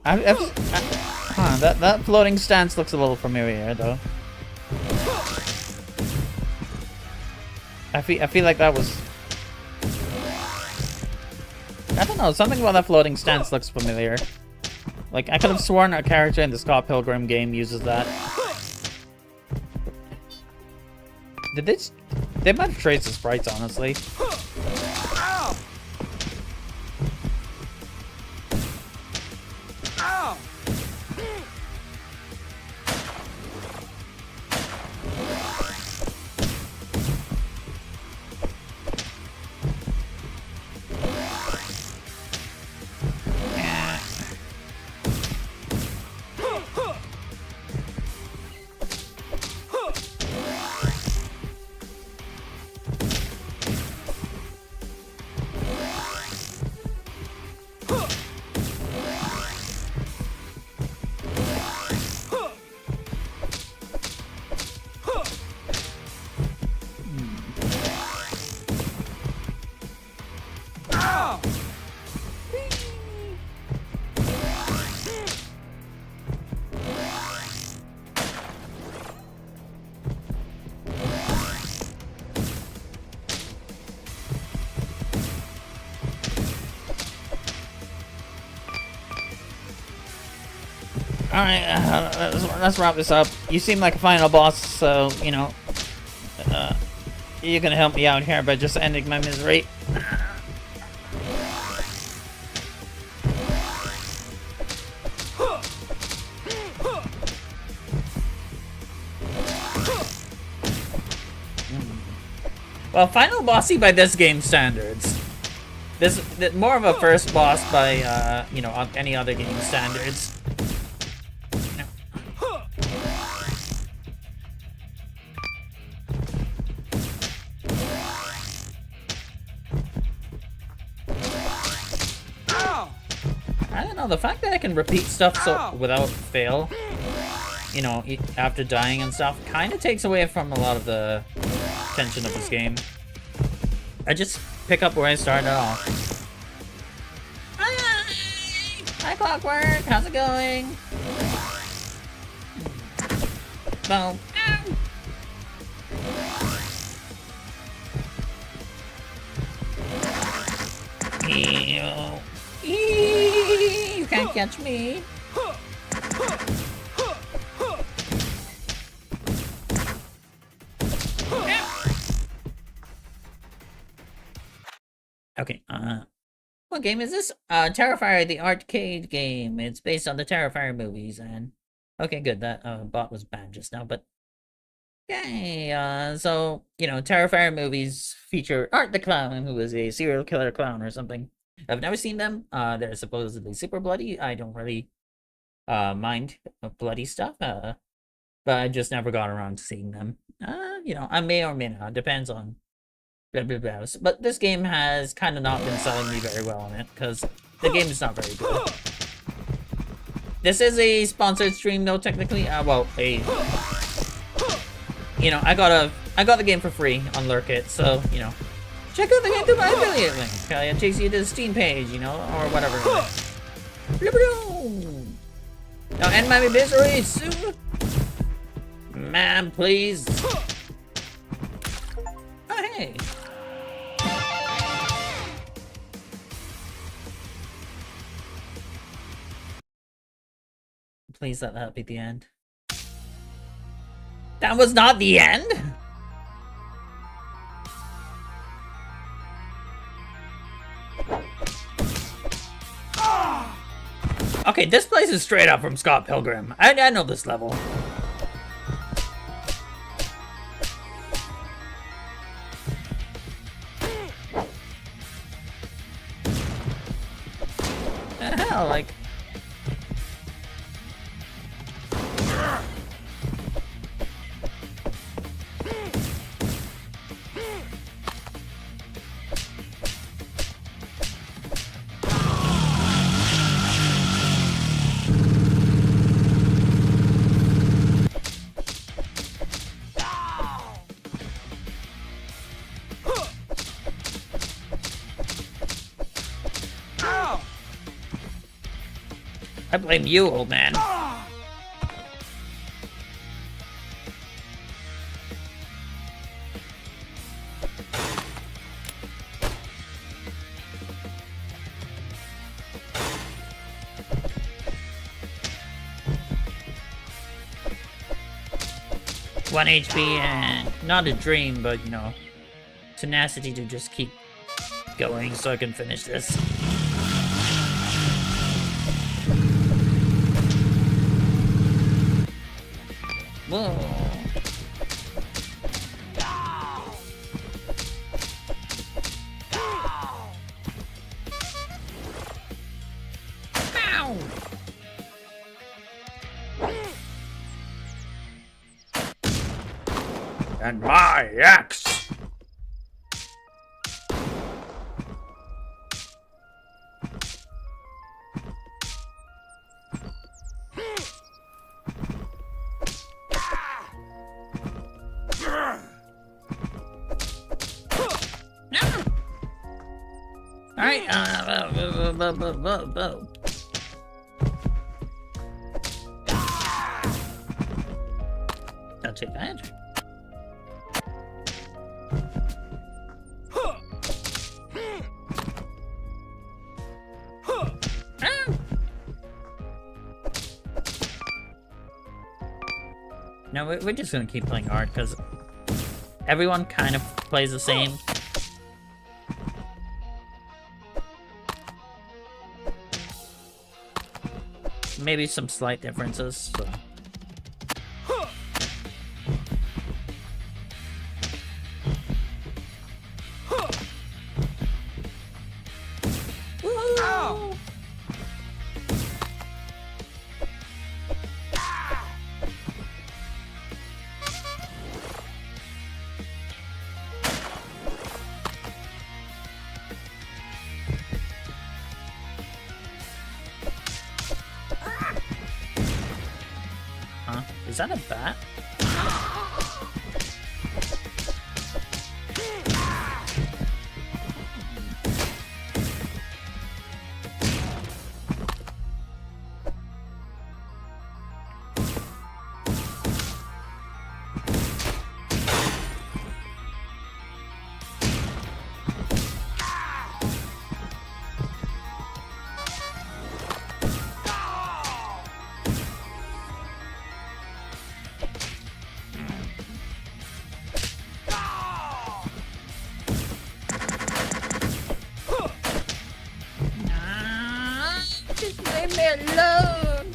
That floating stance looks a little familiar though. I feel like that was. I don't know. Something about that floating stance looks familiar. Like I could have sworn a character in the Scott Pilgrim game uses that. Did this? They might have traced the sprites, honestly. Alright, let's wrap this up. You seem like a final boss, so, you know, you're gonna help me out here by just ending my misery. Well, final bossy by this game standards. This more of a first boss by, you know, any other game standards. I don't know, the fact that I can repeat stuff so without fail, you know, after dying and stuff, kind of takes away from a lot of the tension of this game. I just pick up where I started off. Hi, Clockwork, how's it going? Boom. You can't catch me. Okay, what game is this? Terrifier, the ARTcade game. It's based on the Terrifier movies, and okay, good. That bot was banned just now, but yay. So you know, Terrifier movies feature Art the Clown, who is a serial killer clown or something. I've never seen them. They're supposedly super bloody. I don't really mind bloody stuff. But I just never got around to seeing them. You know, I may or may not. Depends on blah blah blah. But this game has kind of not been selling me very well on it because the game is not very good. This is a sponsored stream though, technically. Well, you know, I got the game for free on Lurkit, so you know. Check out the game through my affiliate link. It takes you to the Steam page, you know, or whatever. Now end my misery soon. Man, please. Oh, hey. Please let that be the end. That was not the end? Okay, this place is straight up from Scott Pilgrim. I know this level. The hell, like... I blame you, old man. One HP and not a dream, but you know, tenacity to just keep going so I can finish this. Whoa. Ow. And my axe. Alright, I'll take that. No, we're just gonna keep playing hard because everyone kind of plays the same. Maybe some slight differences, so. Is that a bat? Alone.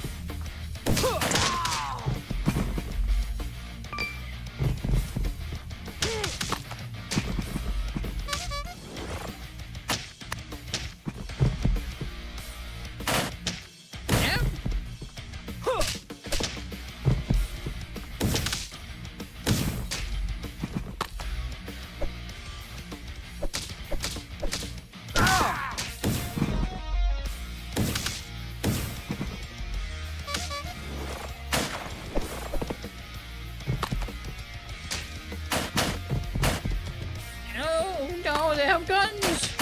They have guns.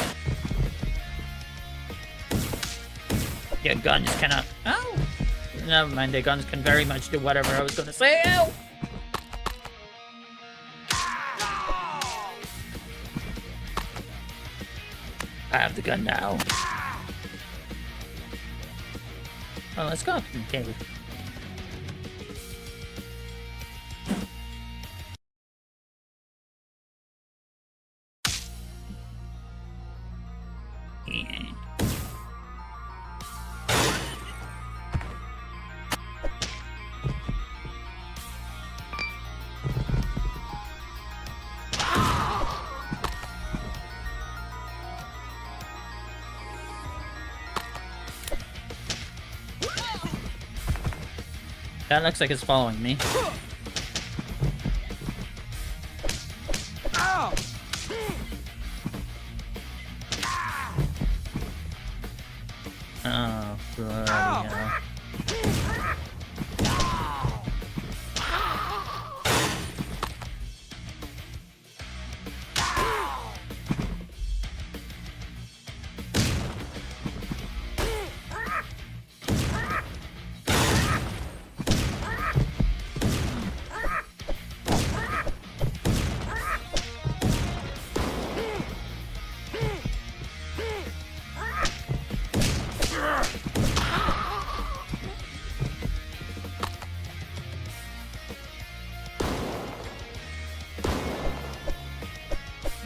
Yeah, guns cannot. Oh, never mind. The guns can very much do whatever I was gonna say. Ow! I have the gun now. Oh, let's go. Okay. That looks like it's following me. Oh, bloody hell.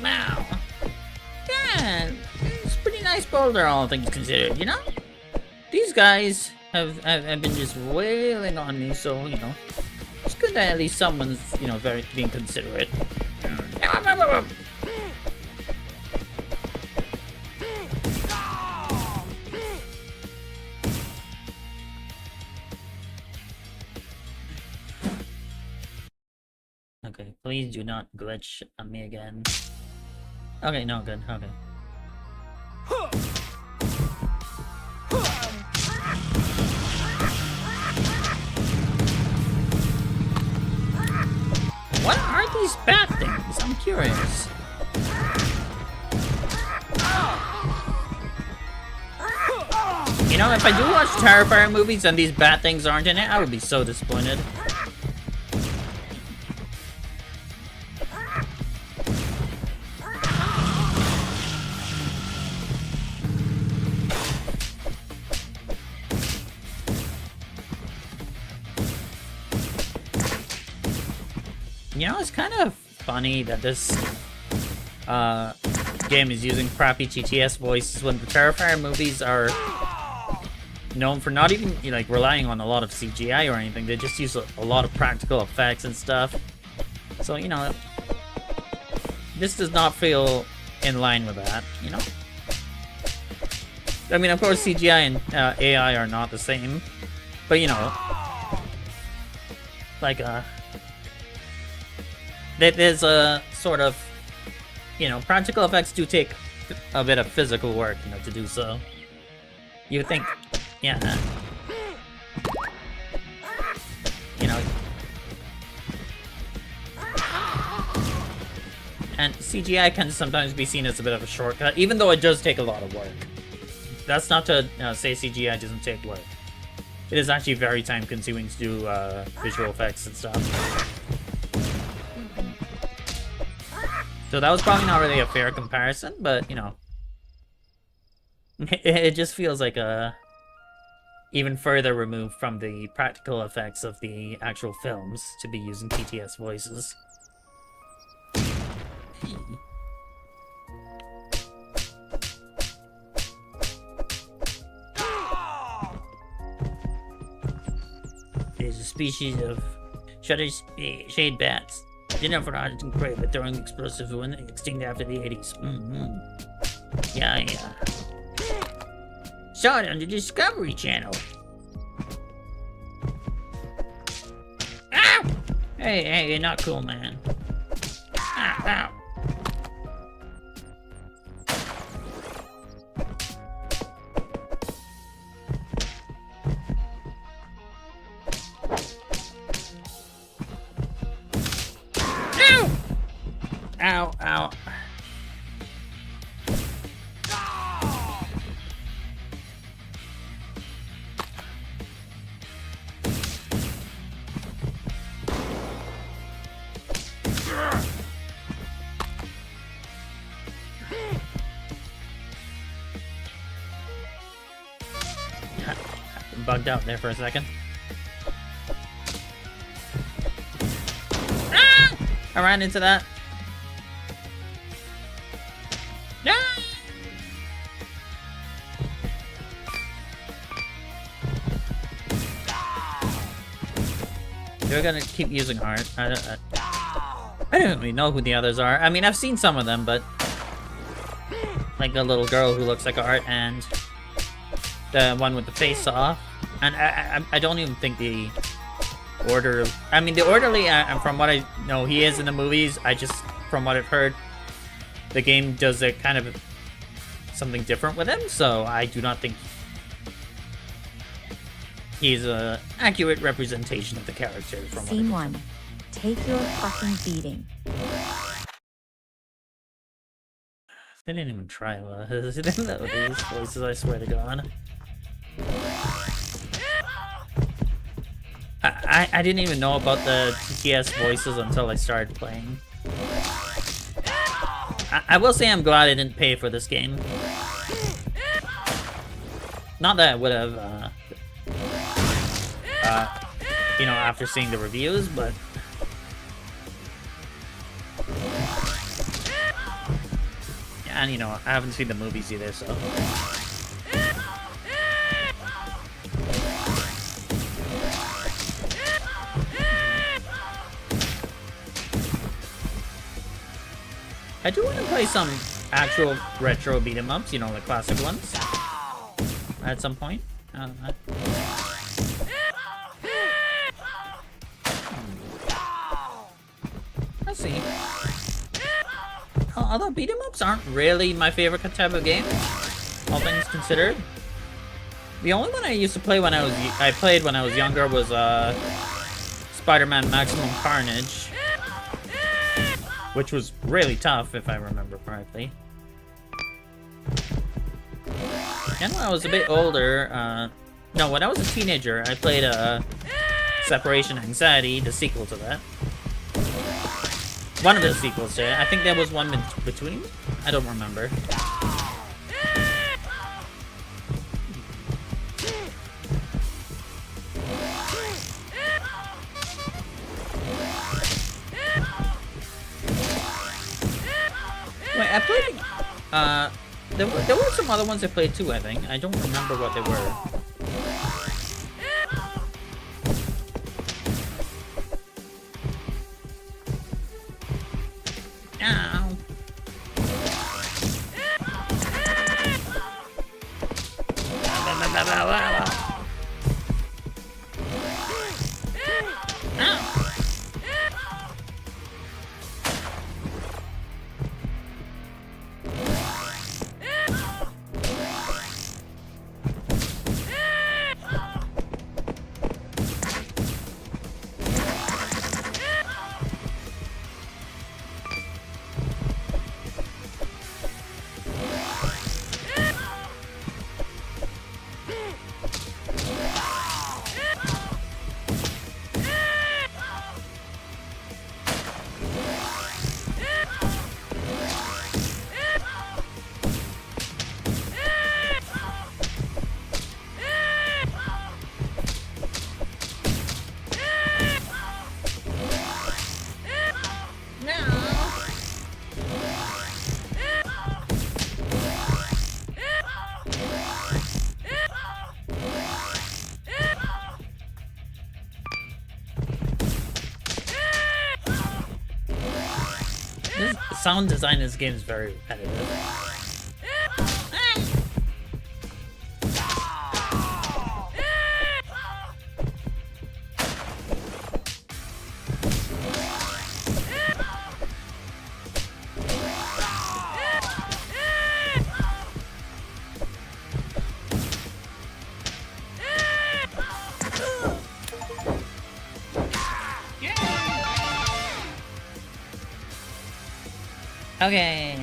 Wow. Yeah, it's a pretty nice boulder, all things considered, you know? These guys have been just wailing on me, so, you know, it's good that at least someone's, you know, being considerate. Okay, please do not glitch on me again. Okay, no, good, okay. What are these bad things? I'm curious. You know, if I do watch Terrifier movies and these bad things aren't in it, I would be so disappointed. You know, it's kind of funny that this game is using crappy GTS voices when the Terrifier movies are known for not even, you know, like, relying on a lot of CGI or anything. They just use a lot of practical effects and stuff. So, you know, this does not feel in line with that, you know? I mean, of course, CGI and AI are not the same, but, you know, like, there's a sort of, you know, practical effects do take a bit of physical work, you know, to do so. You would think, yeah, you know, and CGI can sometimes be seen as a bit of a shortcut, even though it does take a lot of work. That's not to say CGI doesn't take work. It is actually very time-consuming to do visual effects and stuff. So that was probably not really a fair comparison, but, you know, it just feels like a even further removed from the practical effects of the actual films to be using TTS voices. There's a species of shutter shade bats. Dinner for art and prey, but throwing explosives when extinct after the 80s. Yeah. Saw it on the Discovery Channel. Ow! Hey, you're not cool, man. Ow. Ow, ow. Bugged out there for a second. Ah! I ran into that. No! You're gonna keep using art. I don't really know who the others are. I mean, I've seen some of them, but like the little girl who looks like art and the one with the face off. And I don't even think the order. I mean, the orderly. From what I know, he is in the movies. From what I've heard, the game does a kind of something different with him. So I do not think he's a accurate representation of the character. From Scene 1. Take your fucking beating. They didn't even try. They didn't know these voices. I swear to God. I didn't even know about the TTS voices until I started playing. I will say I'm glad I didn't pay for this game. Not that I would have, you know, after seeing the reviews, but... And, you know, I haven't seen the movies either, so... I do want to play some actual retro beat-em-ups, you know, the classic ones. At some point. Let's see. Although beat-em-ups aren't really my favorite type of game, all things considered. The only one I used to play when I played when I was younger was Spider-Man Maximum Carnage, which was really tough if I remember correctly. And when I was a bit older, no, when I was a teenager, I played Separation Anxiety, the sequel to that. One of the sequels to it. I think there was one in between. I don't remember. Wait, I played. There were some other ones I played too. I think I don't remember what they were. Ow. The sound design in this game is very repetitive. Okay.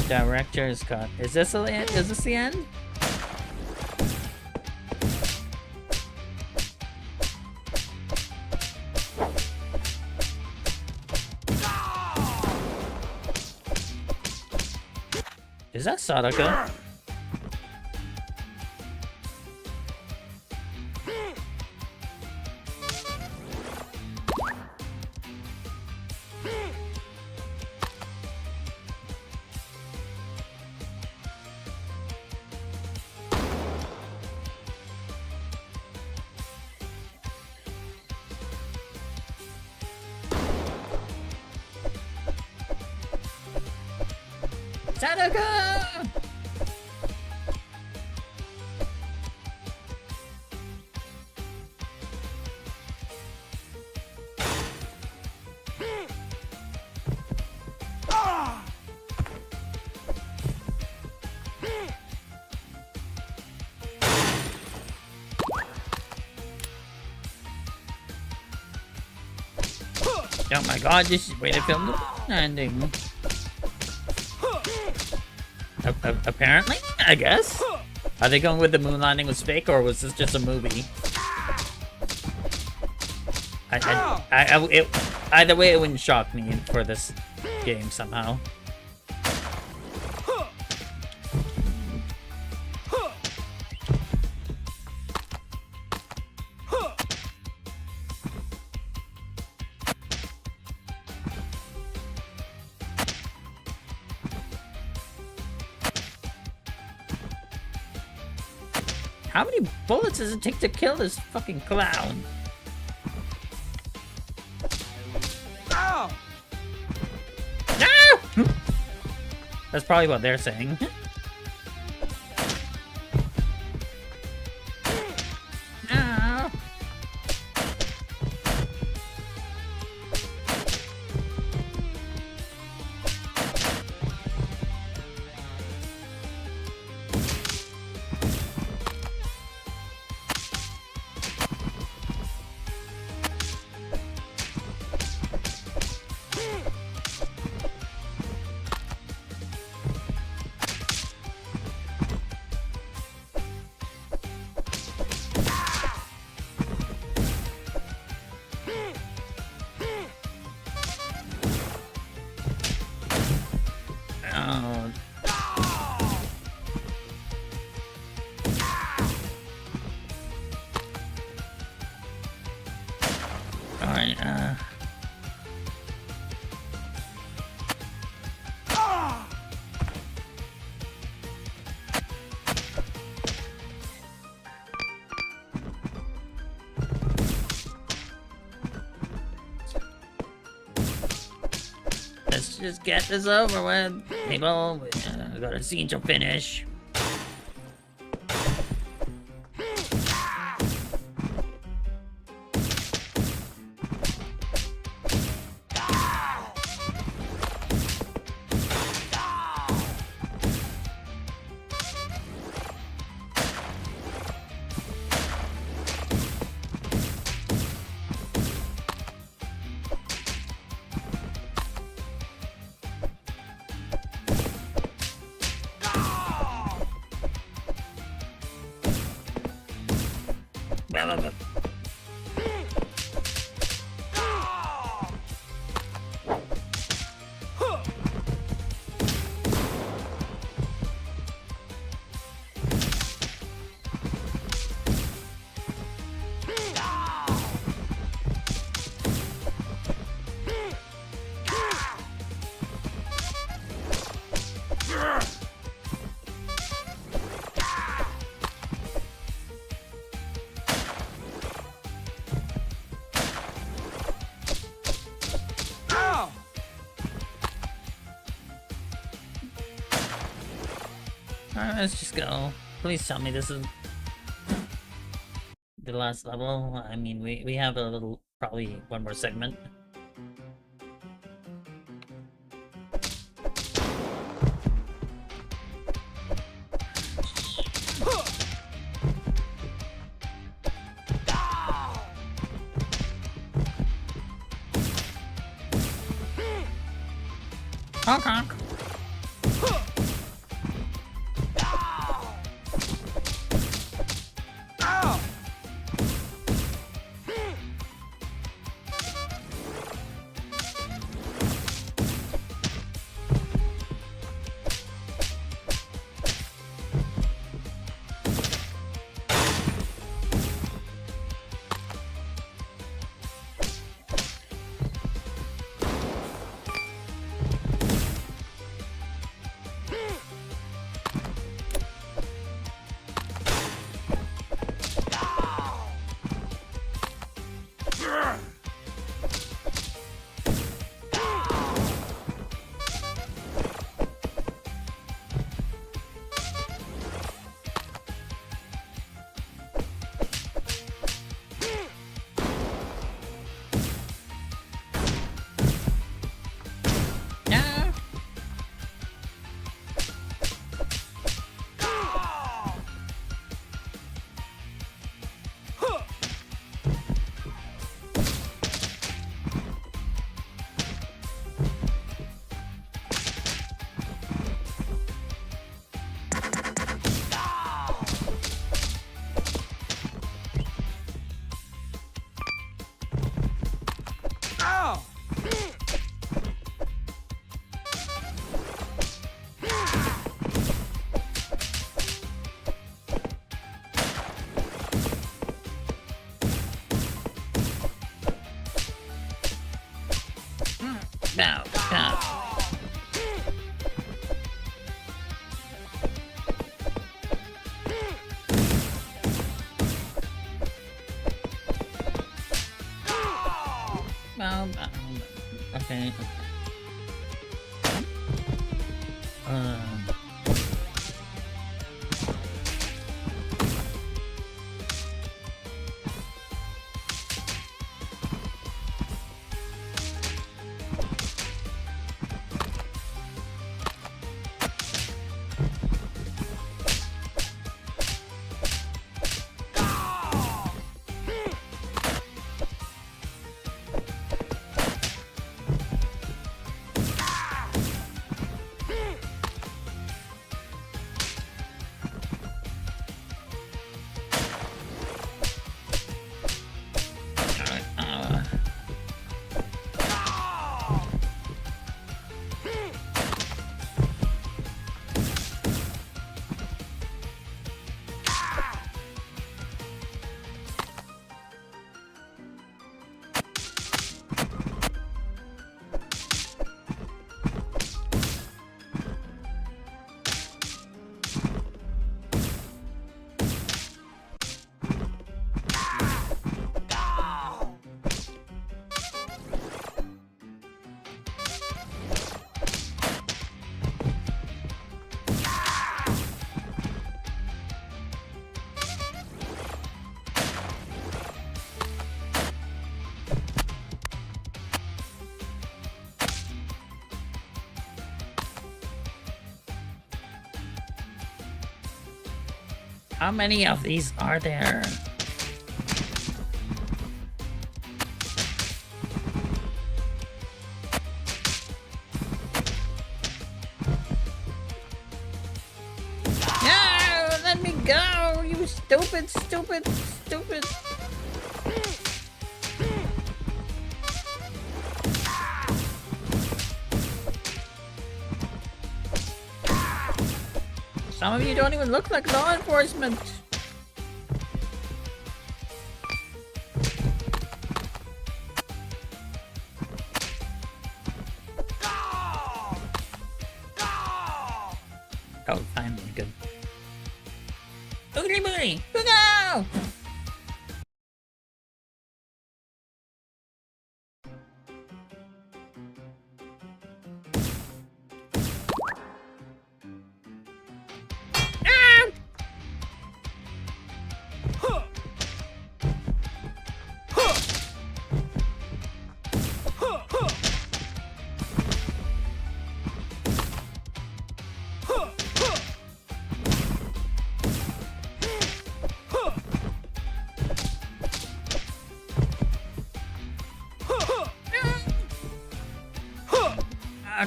Director's cut. Is this the end? Is this the end? Is that Sadaka? Attica! Oh my god, this is where they filmed the landing. Apparently, I guess. Are they going with the moon landing was fake, or was this just a movie? Either way, it wouldn't shock me for this game somehow. How many bullets does it take to kill this fucking clown? No! That's probably what they're saying. No! Alright, let's just get this over with. People, we got a scene to finish. Alright, let's just go. Please tell me this is the last level. I mean, we have a little, probably one more segment. Honk honk. Okay. How many of these are there? No! Let me go! You stupid, stupid, stupid! Some of you don't even look like law enforcement. Oh, finally, good. Boogity boogity! Boogo!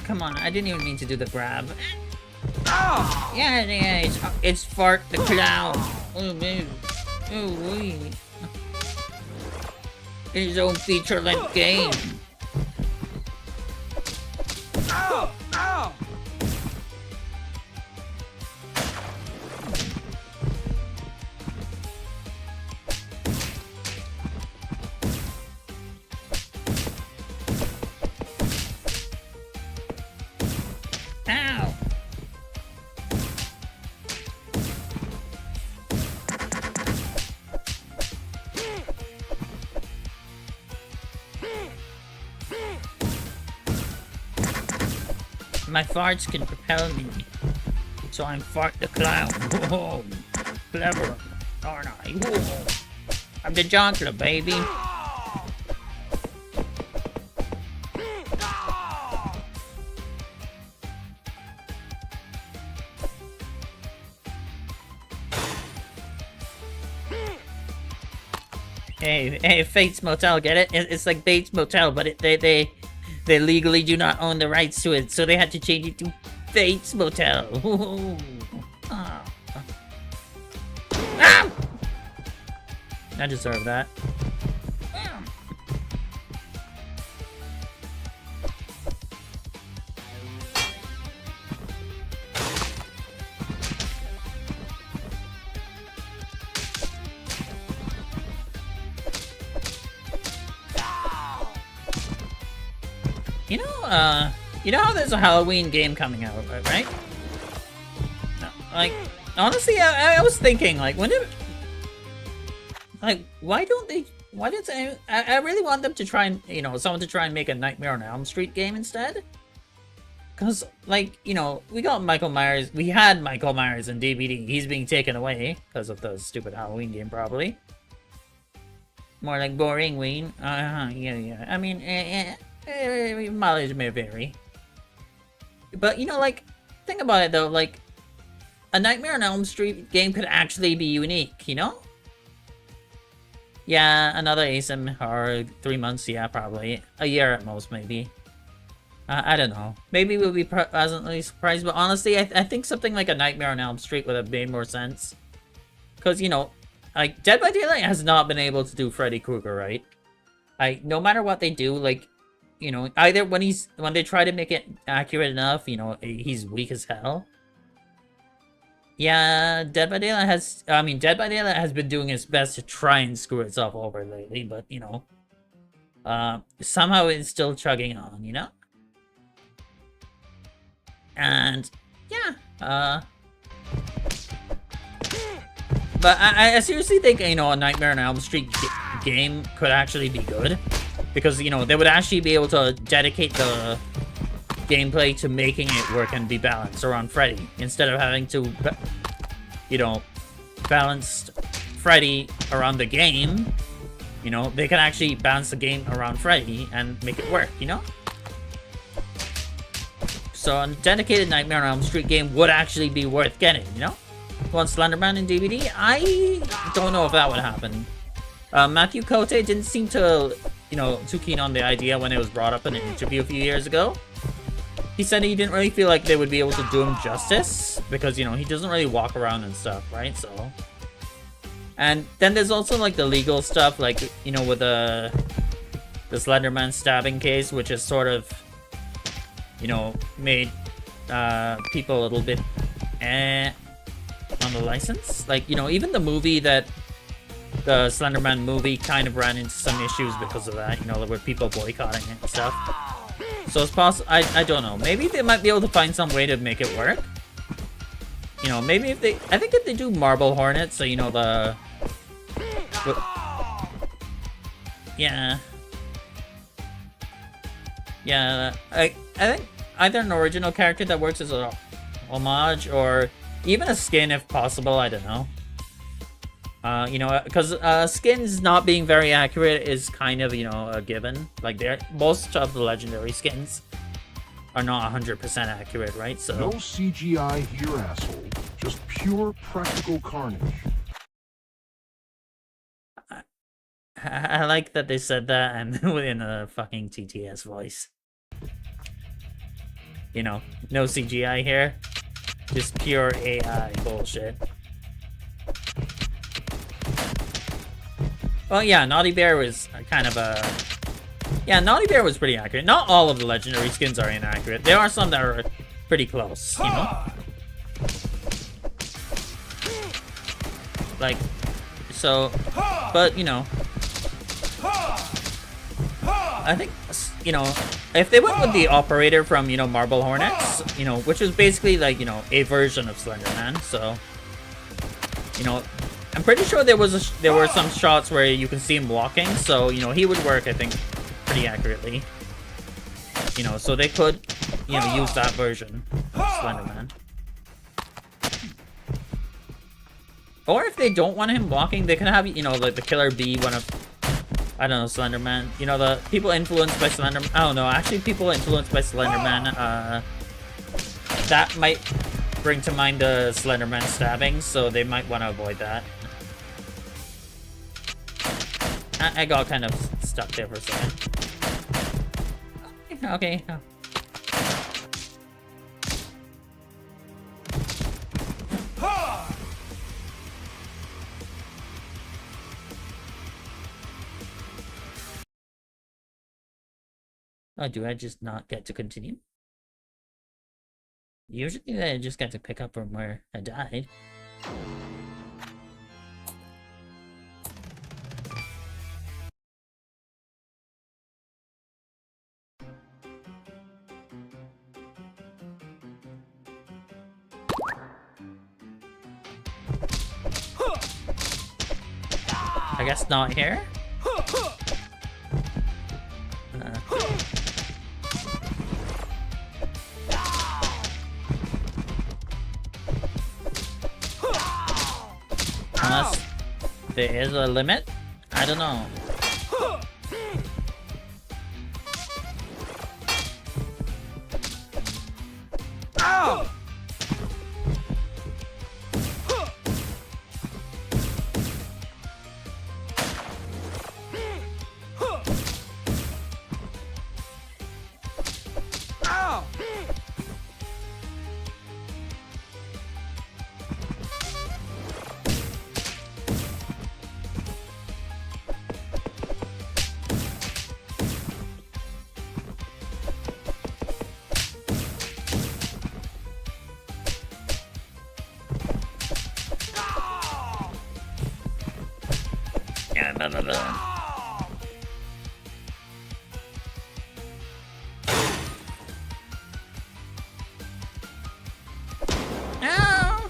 Come on, I didn't even mean to do the grab. Oh! Yeah, it's Fart the Clown. Oh, man. Oh, wait. His own feature-length game. Ow! Ow! Ow! My farts can propel me, so I'm Fart the Clown. Whoa, clever, aren't I? Whoa. I'm the Jonkler, baby. Hey, Fate's Motel, get it? It's like Bates Motel, but they legally do not own the rights to it, so they had to change it to Fate's Motel. Oh. Ah! I deserve that. You know how there's a Halloween game coming out, right? No, like, honestly, I was thinking, like, why don't they Why did I really want them to try and, you know, someone to try and make a Nightmare on Elm Street game instead? Because, like, you know, we got Michael Myers, we had Michael Myers in DVD. He's being taken away because of the stupid Halloween game, probably. More like boring Ween. Yeah. I mean, mileage may vary. But, you know, like, think about it though, like, a Nightmare on Elm Street game could actually be unique, you know? Yeah, another ASIM or 3 months, yeah, probably. A year at most, maybe. I don't know. Maybe we'll be pleasantly surprised, but honestly, I think something like a Nightmare on Elm Street would have made more sense. Because, you know, like, Dead by Daylight has not been able to do Freddy Krueger, right? No matter what they do, like, you know, either when they try to make it accurate enough, you know, he's weak as hell. Yeah, Dead by Daylight has been doing its best to try and screw itself over lately, but, you know, somehow it's still chugging on, you know? And, yeah, but I seriously think, you know, a Nightmare on Elm Street game could actually be good. Because, you know, they would actually be able to dedicate the gameplay to making it work and be balanced around Freddy. Instead of having to, you know, balance Freddy around the game, you know, they can actually balance the game around Freddy and make it work, you know? So a dedicated Nightmare on Elm Street game would actually be worth getting, you know? Want Slenderman in DVD? I don't know if that would happen. Matthew Cote didn't seem to, you know, too keen on the idea when it was brought up in an interview a few years ago. He said he didn't really feel like they would be able to do him justice because, you know, he doesn't really walk around and stuff, right? So, and then there's also like the legal stuff, like, you know, with the Slenderman stabbing case, which is sort of, you know, made people a little bit on the license. Like, you know, even the movie that the Slenderman movie kind of ran into some issues because of that, you know, with people boycotting it and stuff. So it's possible, I don't know. Maybe they might be able to find some way to make it work. You know, maybe if they, I think if they do Marble Hornet, so, you know, yeah. Yeah, I think either an original character that works as a homage or even a skin if possible, I don't know. You know, because skins not being very accurate is kind of, you know, a given. Like, most of the legendary skins are not 100% accurate, right? So no CGI here, asshole. Just pure practical carnage. I like that they said that and within a fucking TTS voice. You know, no CGI here. Just pure AI bullshit. Well, yeah, Naughty Bear was kind of a... Yeah, Naughty Bear was pretty accurate. Not all of the legendary skins are inaccurate. There are some that are pretty close, you know? Like, so... But, you know... I think, you know, if they went with the operator from, you know, Marble Hornets, you know, which was basically like, you know, a version of Slenderman, so... You know... I'm pretty sure there were some shots where you can see him walking, so, you know, he would work, I think, pretty accurately. You know, so they could, you know, use that version of Slenderman. Or if they don't want him walking, they can have, you know, like the Killer Bee, one of, I don't know, Slenderman. You know, the people influenced by Slenderman. I don't know, actually people influenced by Slenderman, that might bring to mind the Slenderman stabbing, so they might want to avoid that. I got kind of stuck there for a second. Okay. Oh, do I just not get to continue? Usually I just get to pick up from where I died. I guess not here. Unless there is a limit? I don't know. Ow! Ow! Yeah, no, no, no. Ow!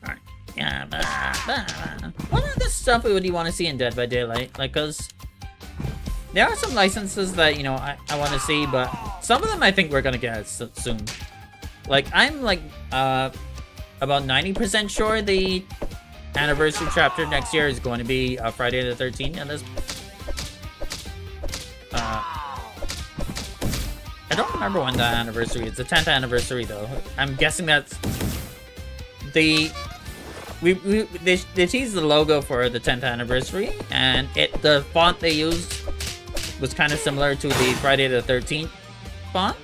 Alright. Yeah, what other stuff would you want to see in Dead by Daylight? Like, cause there are some licenses that, you know, I want to see, but some of them I think we're gonna get soon. Like, I'm like, about 90% sure the anniversary chapter next year is going to be Friday the 13th, and this I don't remember when that anniversary is. The 10th anniversary, though. I'm guessing that's they teased the logo for the 10th anniversary, and the font they used was kind of similar to the Friday the 13th font.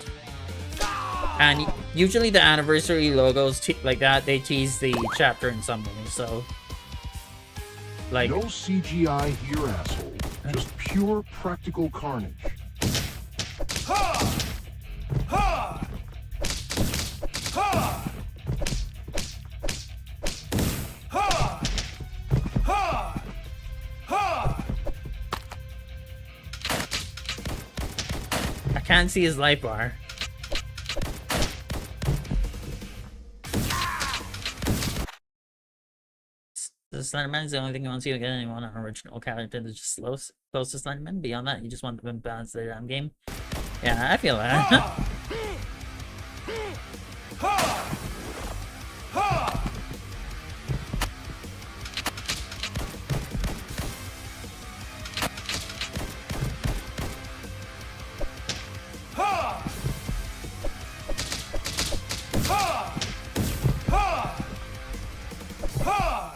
And usually the anniversary logos like that, they tease the chapter in some way. So, like, No CGI here, asshole. Just pure practical carnage. Ha! Ha! Ha! Ha! Ha! Ha! I can't see his life bar. The Slenderman is the only thing you want to see again. You want an original character that's just close to Slenderman. Beyond that, you just want them to balance their damn game. Yeah, I feel that. Ha! Ha! Ha! Ha! Ha! Ha! Ha! Ha! Ha!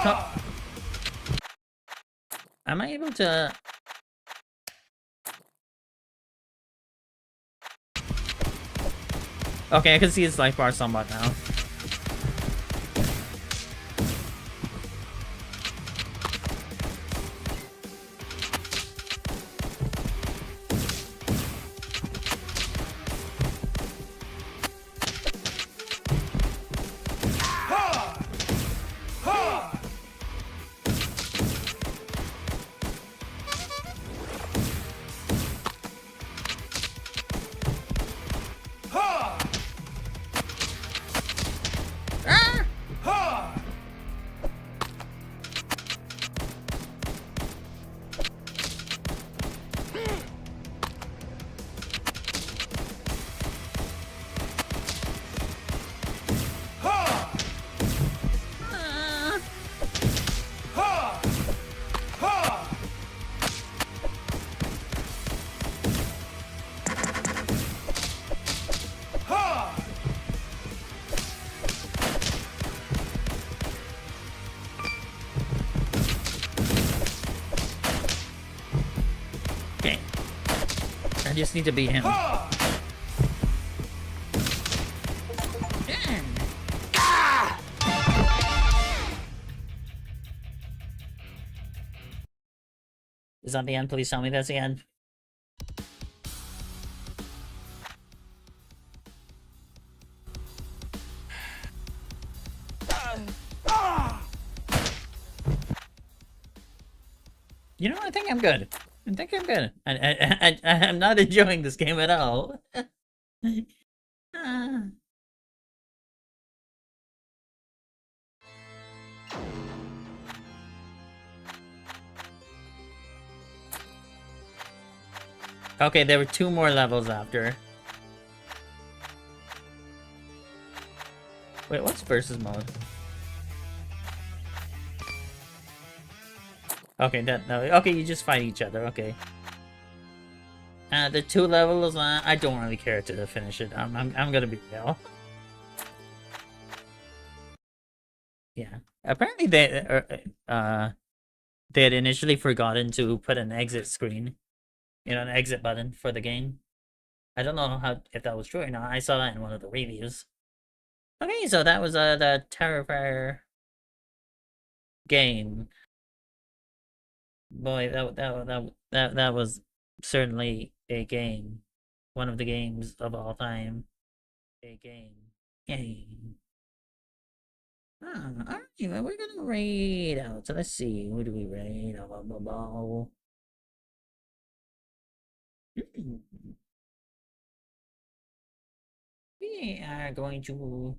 Ha! Am I able to? Okay, I can see his life bar somewhat now. Ha! Ha! Ha! I just need to beat him. Ha! Is that the end? Please tell me that's the end. You know, I think I'm good. I think I'm good. I'm not enjoying this game at all. Okay, there were 2 more levels after. Wait, what's versus mode? Okay, okay, you just fight each other, okay. The 2 levels, I don't really care to finish it. I'm gonna be real. Yeah. Apparently they had initially forgotten to put an exit screen. You know, an exit button for the game. I don't know if that was true or not. I saw that in one of the reviews. Okay, so that was the Terrifier game. Boy, that was certainly a game. One of the games of all time. A game. Game. Alright, well, we're gonna raid out. So let's see, who do we raid? We are going to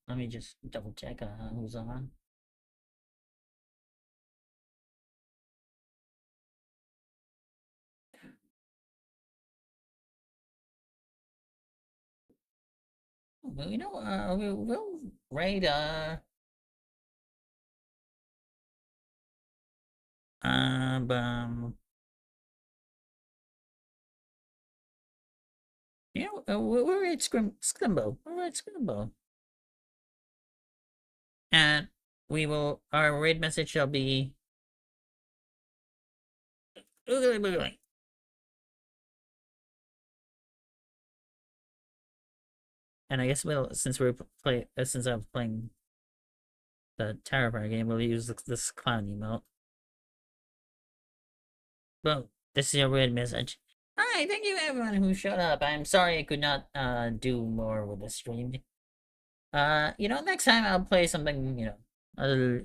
let me just double check who's on. Well, you know, we'll raid you know, we're at Scrimbo. We're at Scrimbo. And we will, our raid message shall be and I guess we'll, since we're since I'm playing the Terrifier game, we'll use this clown emote. Well, this is your raid message. Alright, thank you everyone who showed up. I'm sorry I could not do more with the stream. You know, next time I'll play something, you know,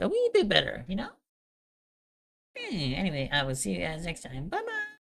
a wee bit better, you know? Anyway, I will see you guys next time. Bye-bye!